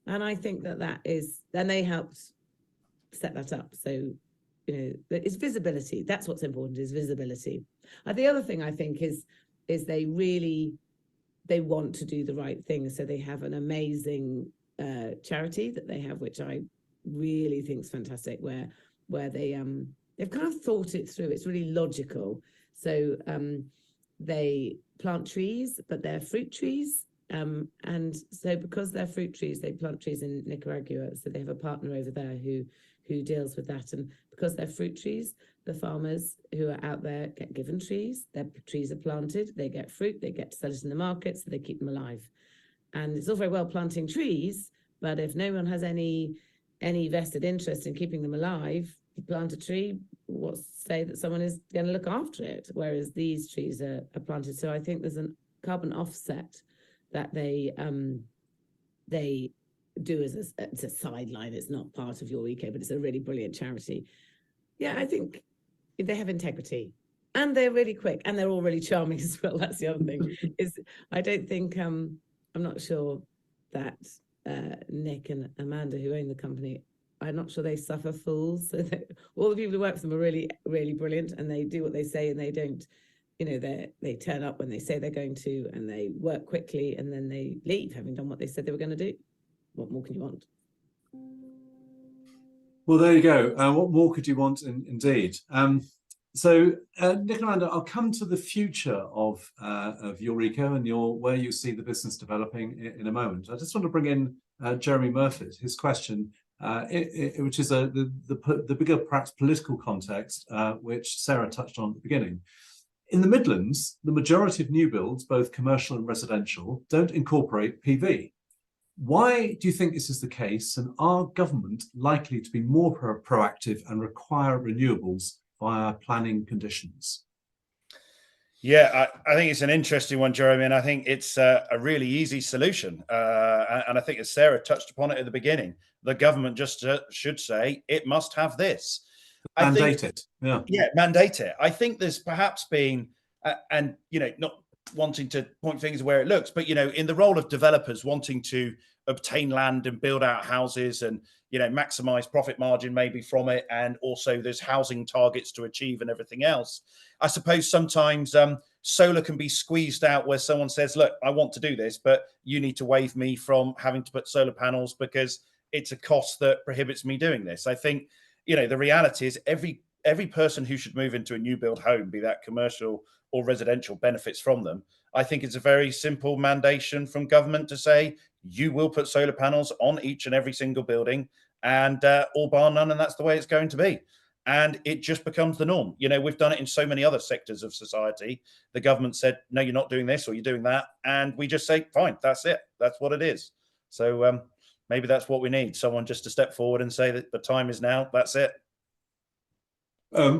I think that is, and they helped set that up. So, it's visibility. That's what's important, is visibility. The other thing I think is they want to do the right thing. So they have an amazing charity that they have, which I really think is fantastic, where they've kind of thought it through. It's really logical. So they plant trees, but they're fruit trees. And so because they're fruit trees, they plant trees in Nicaragua. So they have a partner over there who deals with that. And because they're fruit trees, the farmers who are out there get given trees. Their trees are planted, they get fruit, they get to sell it in the market, so they keep them alive. And it's all very well planting trees, but if no one has any vested interest in keeping them alive, you plant a tree, what's to say that someone is going to look after it? Whereas these trees are planted. So I think there's a carbon offset that they do as it's a sideline. It's not part of your eco, but it's a really brilliant charity. Yeah, I think they have integrity, and they're really quick, and they're all really charming as well. That's the other thing. Is I don't think I'm not sure that Nick and Amanda, who own the company, I'm not sure they suffer fools. So all the people who work for them are really, really brilliant, and they do what they say, and they don't, they turn up when they say they're going to, and they work quickly, and then they leave having done what they said they were going to do. What more can you want? Well, there you go. What more could you want, indeed? So, Nick and Amanda, I'll come to the future of your eco and where you see the business developing in a moment. I just want to bring in Jeremy Murphy, his question, which is the bigger, perhaps political context, which Sarah touched on at the beginning. In the Midlands, the majority of new builds, both commercial and residential, don't incorporate PV. Why do you think this is the case, and are government likely to be more proactive and require renewables via planning conditions? Yeah, I think it's an interesting one, Jeremy, and I think it's a really easy solution. And I think, as Sarah touched upon it at the beginning, the government just should say it must have this. Mandate it. Yeah, mandate it. I think there's perhaps been, and not wanting to point fingers where it looks, but in the role of developers wanting to obtain land and build out houses and maximize profit margin maybe from it, and also there's housing targets to achieve and everything else. I suppose sometimes solar can be squeezed out where someone says, look, I want to do this, but you need to waive me from having to put solar panels because it's a cost that prohibits me doing this. I think the reality is every person who should move into a new build home, be that commercial or residential, benefits from them. I think it's a very simple mandation from government to say you will put solar panels on each and every single building, and all bar none, and that's the way it's going to be. And it just becomes the norm. We've done it in so many other sectors of society. The government said, no, you're not doing this or you're doing that. And we just say, fine, that's it. That's what it is. So maybe that's what we need. Someone just to step forward and say that the time is now. That's it.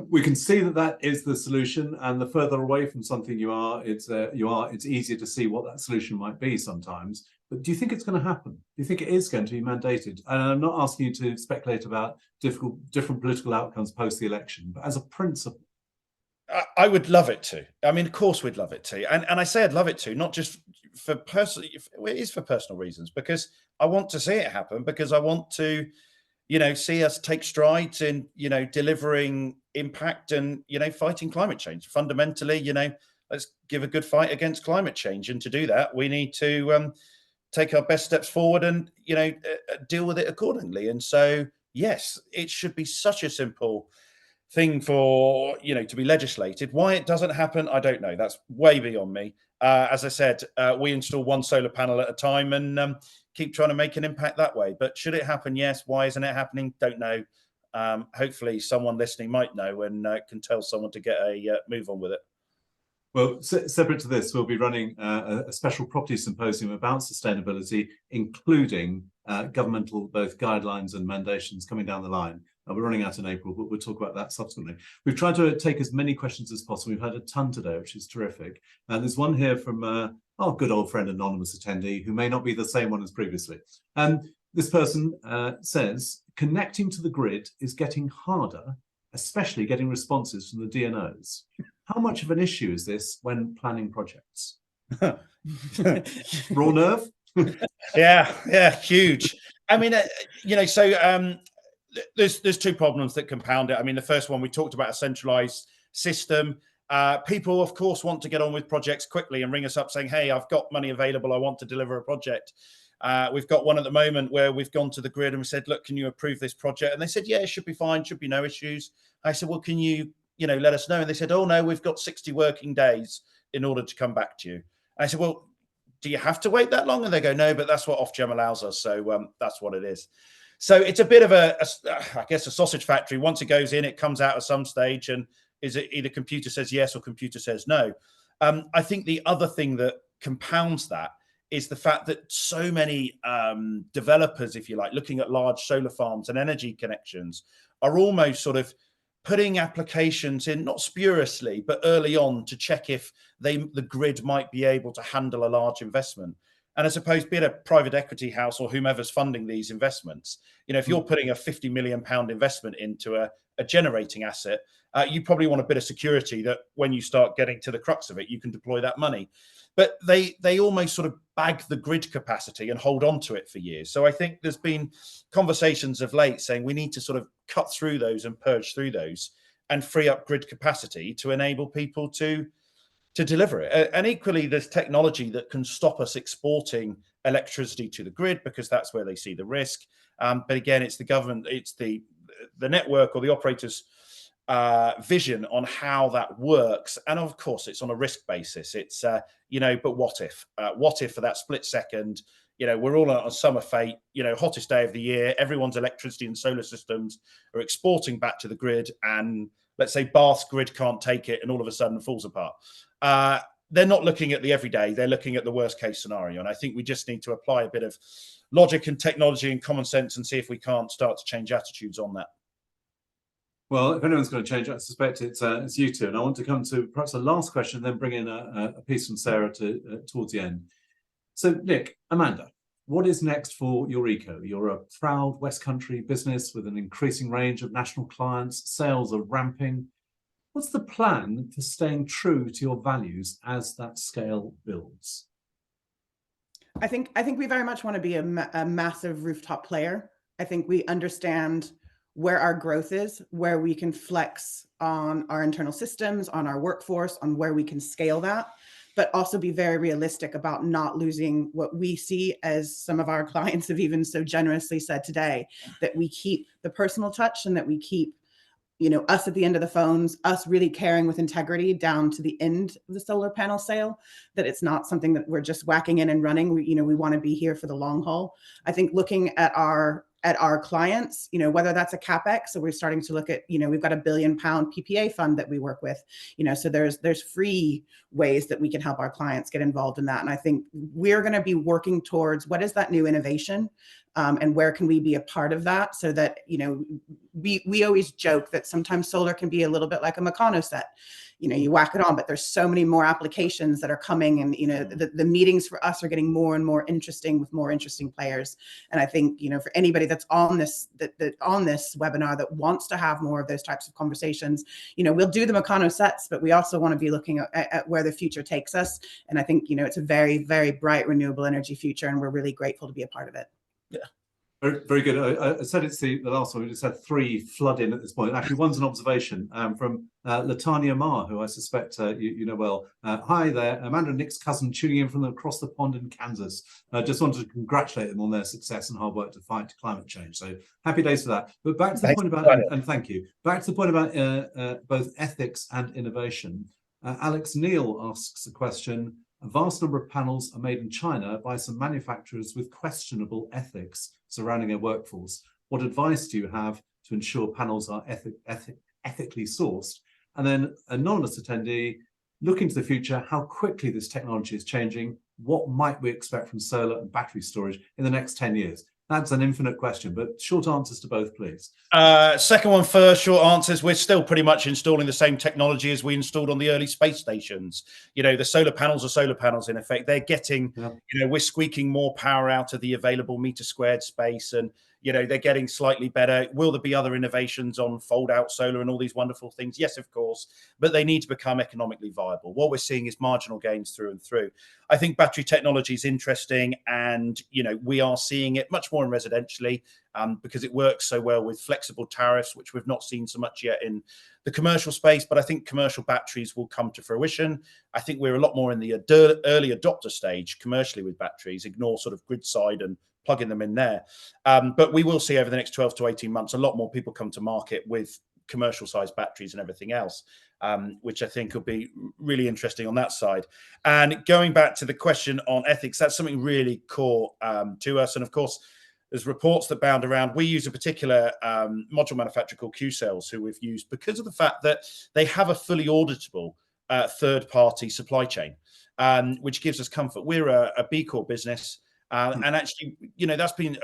We can see that is the solution, and the further away from something you are, it's easier to see what that solution might be sometimes. But do you think it's going to happen? Do you think it is going to be mandated? And I'm not asking you to speculate about different political outcomes post the election, but as a principle. I would love it to. I mean, of course we'd love it to. And I say I'd love it to, not just for personal, it is for personal reasons, because I want to see it happen, because I want to see us take strides in, delivering impact and, fighting climate change. Fundamentally, let's give a good fight against climate change. And to do that, we need to take our best steps forward and, deal with it accordingly. And so, yes, it should be such a simple thing for, to be legislated. Why it doesn't happen, I don't know. That's way beyond me. As I said, we install one solar panel at a time and keep trying to make an impact that way. But should it happen? Yes. Why isn't it happening? Don't know. Hopefully someone listening might know and can tell someone to get a move on with it. Well, separate to this, we'll be running a special property symposium about sustainability, including governmental both guidelines and mandations coming down the line. We're running out in April, but we'll talk about that subsequently. We've tried to take as many questions as possible. We've had a ton today, which is terrific. And there's one here from our good old friend, anonymous attendee, who may not be the same one as previously. This person says, connecting to the grid is getting harder, especially getting responses from the DNOs. How much of an issue is this when planning projects? Raw nerve? Yeah, huge. I mean, there's two problems that compound it. I mean, the first one, we talked about a centralized system. People, of course, want to get on with projects quickly and ring us up saying, hey, I've got money available. I want to deliver a project. We've got one at the moment where we've gone to the grid and we said, look, can you approve this project? And they said, yeah, it should be fine. Should be no issues. I said, well, can you let us know? And they said, oh, no, we've got 60 working days in order to come back to you. And I said, well, do you have to wait that long? And they go, no, but that's what Ofgem allows us. So that's what it is. So it's a bit of a sausage factory. Once it goes in, it comes out at some stage, and is it either computer says yes or computer says no. I think the other thing that compounds that is the fact that so many developers, if you like, looking at large solar farms and energy connections, are almost sort of putting applications in, not spuriously, but early on to check if the grid might be able to handle a large investment. And I suppose, be it a private equity house or whomever's funding these investments, if you're putting a £50 million investment into a generating asset, you probably want a bit of security that when you start getting to the crux of it, you can deploy that money. But they almost sort of bag the grid capacity and hold on to it for years. So I think there's been conversations of late saying we need to sort of cut through those and purge through those and free up grid capacity to enable people to deliver it. And equally, there's technology that can stop us exporting electricity to the grid because that's where they see the risk. But again, it's the government, it's the network or the operator's vision on how that works. And of course, it's on a risk basis. It's, but what if? What if for that split second, we're all on summer fate, hottest day of the year, everyone's electricity and solar systems are exporting back to the grid, and let's say Bath's grid can't take it and all of a sudden falls apart. They're not looking at the everyday, they're looking at the worst case scenario. And I think we just need to apply a bit of logic and technology and common sense and see if we can't start to change attitudes on that. Well, if anyone's going to change, I suspect it's you two. And I want to come to perhaps a last question, then bring in a piece from Sarah towards the end. So, Nick, Amanda, what is next for your eco? You're a proud West Country business with an increasing range of national clients. Sales are ramping. What's the plan for staying true to your values as that scale builds? I think we very much want to be a massive rooftop player. I think we understand where our growth is, where we can flex on our internal systems, on our workforce, on where we can scale that, but also be very realistic about not losing what we see, as some of our clients have even so generously said today, that we keep the personal touch and that we keep us at the end of the phones, us really caring with integrity down to the end of the solar panel sale, that it's not something that we're just whacking in and running. We want to be here for the long haul. I think looking at our clients, whether that's a CapEx, so we're starting to look at, we've got £1 billion PPA fund that we work with, so there's free ways that we can help our clients get involved in that. And I think we're going to be working towards what is that new innovation, and where can we be a part of that, so that, we always joke that sometimes solar can be a little bit like a Meccano set. You whack it on, but there's so many more applications that are coming, and the meetings for us are getting more and more interesting with more interesting players. And I think for anybody that's on this on this webinar that wants to have more of those types of conversations, we'll do the Meccano sets, but we also want to be looking at where the future takes us. And I think it's a very, very bright renewable energy future, and we're really grateful to be a part of it. Yeah. Very, very good. I said it's the last one. We just had 3 flood in at this point. Actually, one's an observation from Latanya Ma, who I suspect you know well. Hi there, Amanda and Nick's cousin, tuning in from across the pond in Kansas. Just wanted to congratulate them on their success and hard work to fight climate change. So happy days for that. But back to the point about, and thank you, back to the point about both ethics and innovation. Alex Neal asks a question. A vast number of panels are made in China by some manufacturers with questionable ethics surrounding their workforce. What advice do you have to ensure panels are ethically sourced? And then anonymous attendee, looking to the future, how quickly this technology is changing, what might we expect from solar and battery storage in the next 10 years? That's an infinite question, but short answers to both, please. Second one first, short answers. We're still pretty much installing the same technology as we installed on the early space stations. The solar panels are solar panels in effect. They're getting, we're squeaking more power out of the available meter squared space. And, You know, they're getting slightly better. Will there be other innovations on fold out solar and all these wonderful things? Yes, of course, but they need to become economically viable. What we're seeing is marginal gains through and through. I think battery technology is interesting, and, you know, we are seeing it much more in residentially because it works so well with flexible tariffs, which we've not seen so much yet in the commercial space, but I think commercial batteries will come to fruition. I think we're a lot more in the early adopter stage commercially with batteries, ignore sort of grid side and plugging them in there. But we will see over the next 12 to 18 months, a lot more people come to market with commercial sized batteries and everything else, which I think will be really interesting on that side. And going back to the question on ethics, that's something really core to us. And of course, there's reports that bound around. We use a particular module manufacturer called Qcells, who we've used because of the fact that they have a fully auditable third-party supply chain, which gives us comfort. We're a B Corp business. And actually, you know, that's been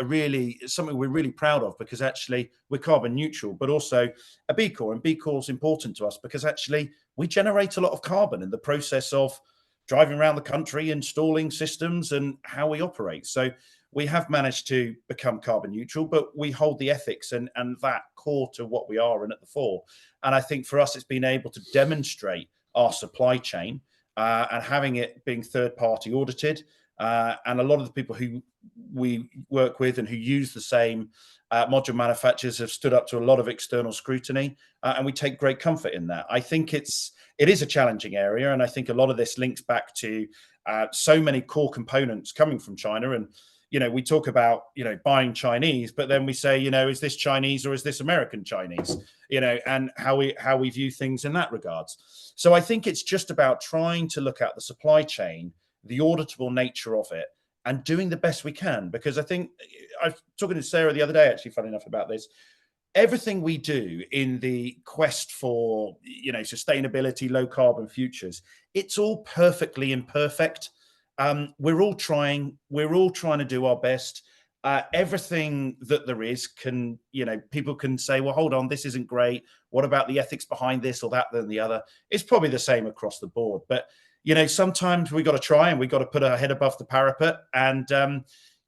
something we're really proud of, because actually we're carbon neutral, but also a B Corp. And B Corp is important to us because actually we generate a lot of carbon in the process of driving around the country, installing systems and how we operate. So we have managed to become carbon neutral, but we hold the ethics and that core to what we are and at the fore. And I think for us, it's been able to demonstrate our supply chain and having it being third party audited. And a lot of the people who we work with and who use the same module manufacturers have stood up to a lot of external scrutiny, and we take great comfort in that. I think it is a challenging area, and I think a lot of this links back to so many core components coming from China. And you know, we talk about, you know, buying Chinese, but then we say, you know, is this Chinese or is this American Chinese? You know, and how we view things in that regards. So I think it's just about trying to look at the supply chain, the auditable nature of it, and doing the best we can. Because I think I was talking to Sarah the other day, actually, funny enough, about this. Everything we do in the quest for, you know, sustainability, low carbon futures, it's all perfectly imperfect. We're all trying to do our best. Everything that there is can, you know, people can say, well, hold on, this isn't great. What about the ethics behind this or that, and the other? It's probably the same across the board. But you know, sometimes we got to try, and we got to put our head above the parapet, and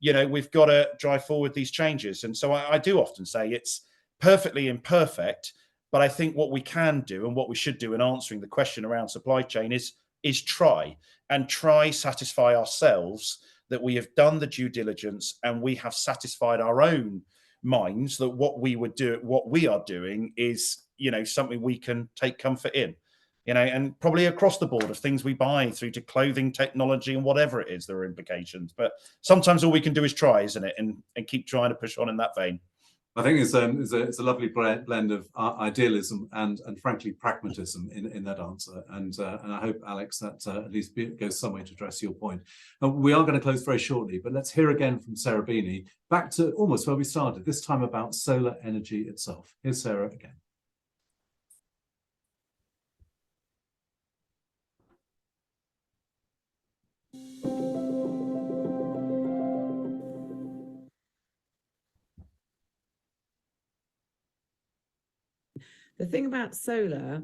you know, we've got to drive forward these changes. And so I do often say it's perfectly imperfect, but I think what we can do and what we should do in answering the question around supply chain is try satisfy ourselves that we have done the due diligence and we have satisfied our own minds that what we are doing is, you know, something we can take comfort in. You know, and probably across the board of things we buy through to clothing, technology, and whatever it is, there are implications. But sometimes all we can do is try, isn't it? And keep trying to push on in that vein. I think it's a lovely blend of idealism and frankly pragmatism in that answer. And I hope, Alex, that at least goes some way to address your point. We are going to close very shortly, but let's hear again from Sarah Beeny, back to almost where we started, this time about solar energy itself. Here's Sarah again. The thing about solar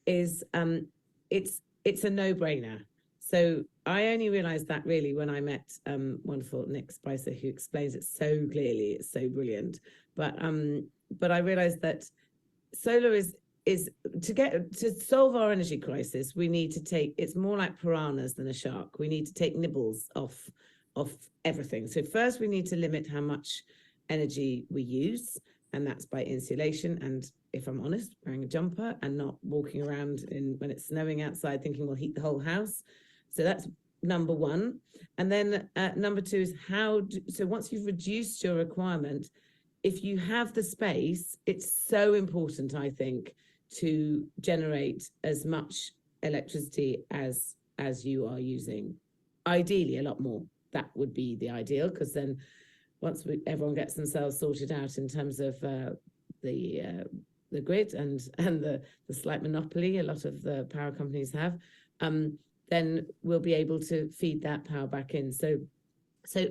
is it's a no-brainer. So I only realized that really when I met wonderful Nick Spicer, who explains it so clearly. It's so brilliant. But I realized that solar is to solve our energy crisis, we need to take, it's more like piranhas than a shark. We need to take nibbles off everything. So first we need to limit how much energy we use, and that's by insulation. And if I'm honest, wearing a jumper and not walking around when it's snowing outside thinking we'll heat the whole house. So that's number one. And then number two is so once you've reduced your requirement, if you have the space, it's so important, I think, to generate as much electricity as you are using. Ideally, a lot more. That would be the ideal, because then once everyone gets themselves sorted out in terms of the grid and the slight monopoly a lot of the power companies have, then we'll be able to feed that power back in. So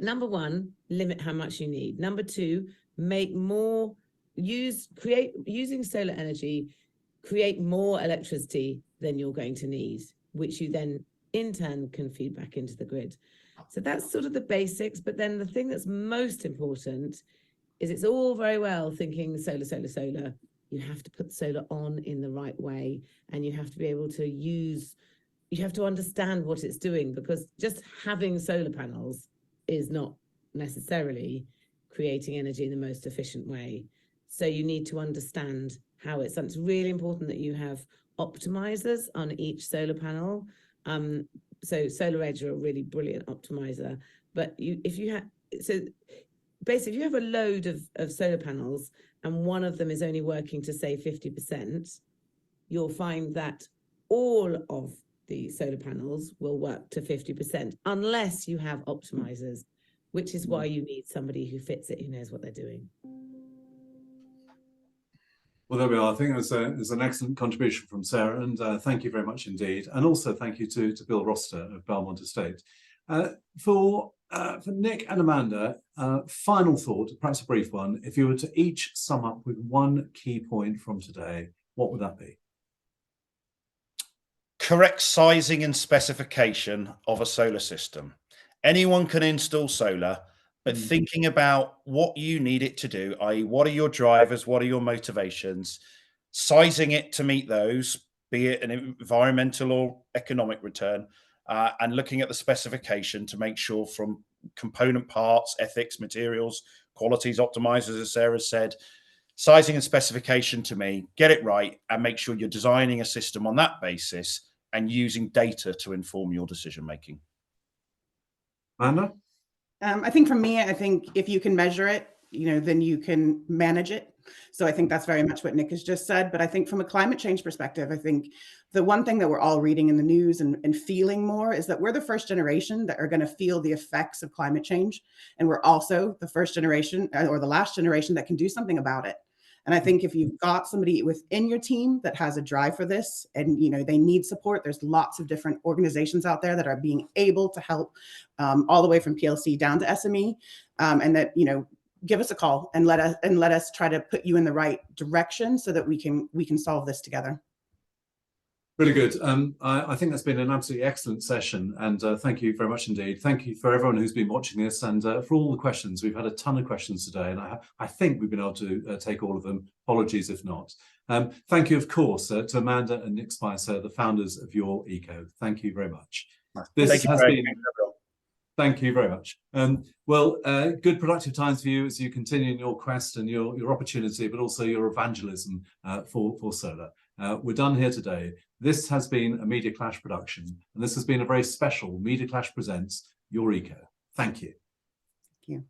number one, limit how much you need. Number two, using solar energy, create more electricity than you're going to need, which you then in turn can feed back into the grid. So that's sort of the basics. But then the thing that's most important is it's all very well thinking solar, solar, solar. You have to put solar on in the right way, and you have to be able to you have to understand what it's doing, because just having solar panels is not necessarily creating energy in the most efficient way. So you need to understand how it's done. It's really important that you have optimizers on each solar panel. So Solar Edge are a really brilliant optimizer. But if you have basically, if you have a load of solar panels and one of them is only working to say 50%, you'll find that all of the solar panels will work to 50%, unless you have optimizers, which is why you need somebody who fits it, who knows what they're doing. Well, there we are. I think there's an excellent contribution from Sarah, and thank you very much indeed. And also thank you to Bill Rossiter of Belmont Estate. For Nick and Amanda, final thought, perhaps a brief one. If you were to each sum up with one key point from today, what would that be? Correct sizing and specification of a solar system. Anyone can install solar, but thinking about what you need it to do, i.e. what are your drivers, what are your motivations, sizing it to meet those, be it an environmental or economic return, and looking at the specification to make sure from component parts, ethics, materials, qualities, optimizers, as Sarah said, sizing and specification to me, get it right, and make sure you're designing a system on that basis and using data to inform your decision making. Amanda? I think for me, I think if you can measure it, then you can manage it. So I think that's very much what Nick has just said. But I think from a climate change perspective, I think the one thing that we're all reading in the news and feeling more is that we're the first generation that are going to feel the effects of climate change. And we're also the first generation or the last generation that can do something about it. And I think if you've got somebody within your team that has a drive for this and, they need support, there's lots of different organizations out there that are being able to help all the way from PLC down to SME, and that, give us a call and let us try to put you in the right direction so that we can solve this together. Really good. I think that's been an absolutely excellent session, and thank you very much indeed. Thank you for everyone who's been watching this, and for all the questions. We've had a ton of questions today, and I think we've been able to take all of them. Apologies if not. Thank you, of course, to Amanda and Nick Spicer, the founders of Your Eco. Thank you very much. Thank you very much. Well, good productive times for you as you continue in your quest and your opportunity, but also your evangelism for solar. We're done here today. This has been a MediaClash production, and this has been a very special MediaClash Presents Your Eco. Thank you. Thank you.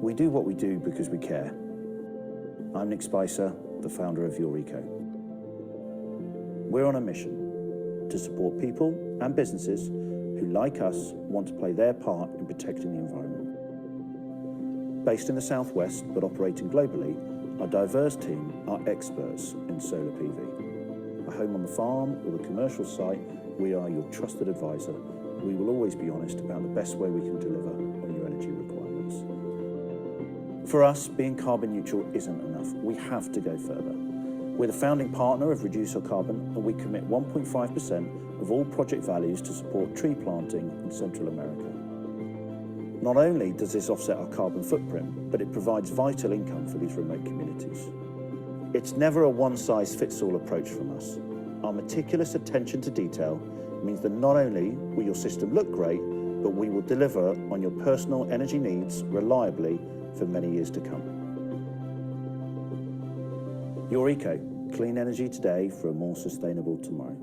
We do what we do because we care. I'm Nick Spicer, the founder of Your Eco. We're on a mission to support people and businesses who, like us, want to play their part in protecting the environment. Based in the Southwest, but operating globally, our diverse team are experts in solar PV. A home on the farm or the commercial site, we are your trusted advisor. We will always be honest about the best way we can deliver on your energy requirements. For us, being carbon neutral isn't enough. We have to go further. We're the founding partner of Reduce Your Carbon, and we commit 1.5% of all project values to support tree planting in Central America. Not only does this offset our carbon footprint, but it provides vital income for these remote communities. It's never a one-size-fits-all approach from us. Our meticulous attention to detail means that not only will your system look great, but we will deliver on your personal energy needs reliably for many years to come. Your Eco, clean energy today for a more sustainable tomorrow.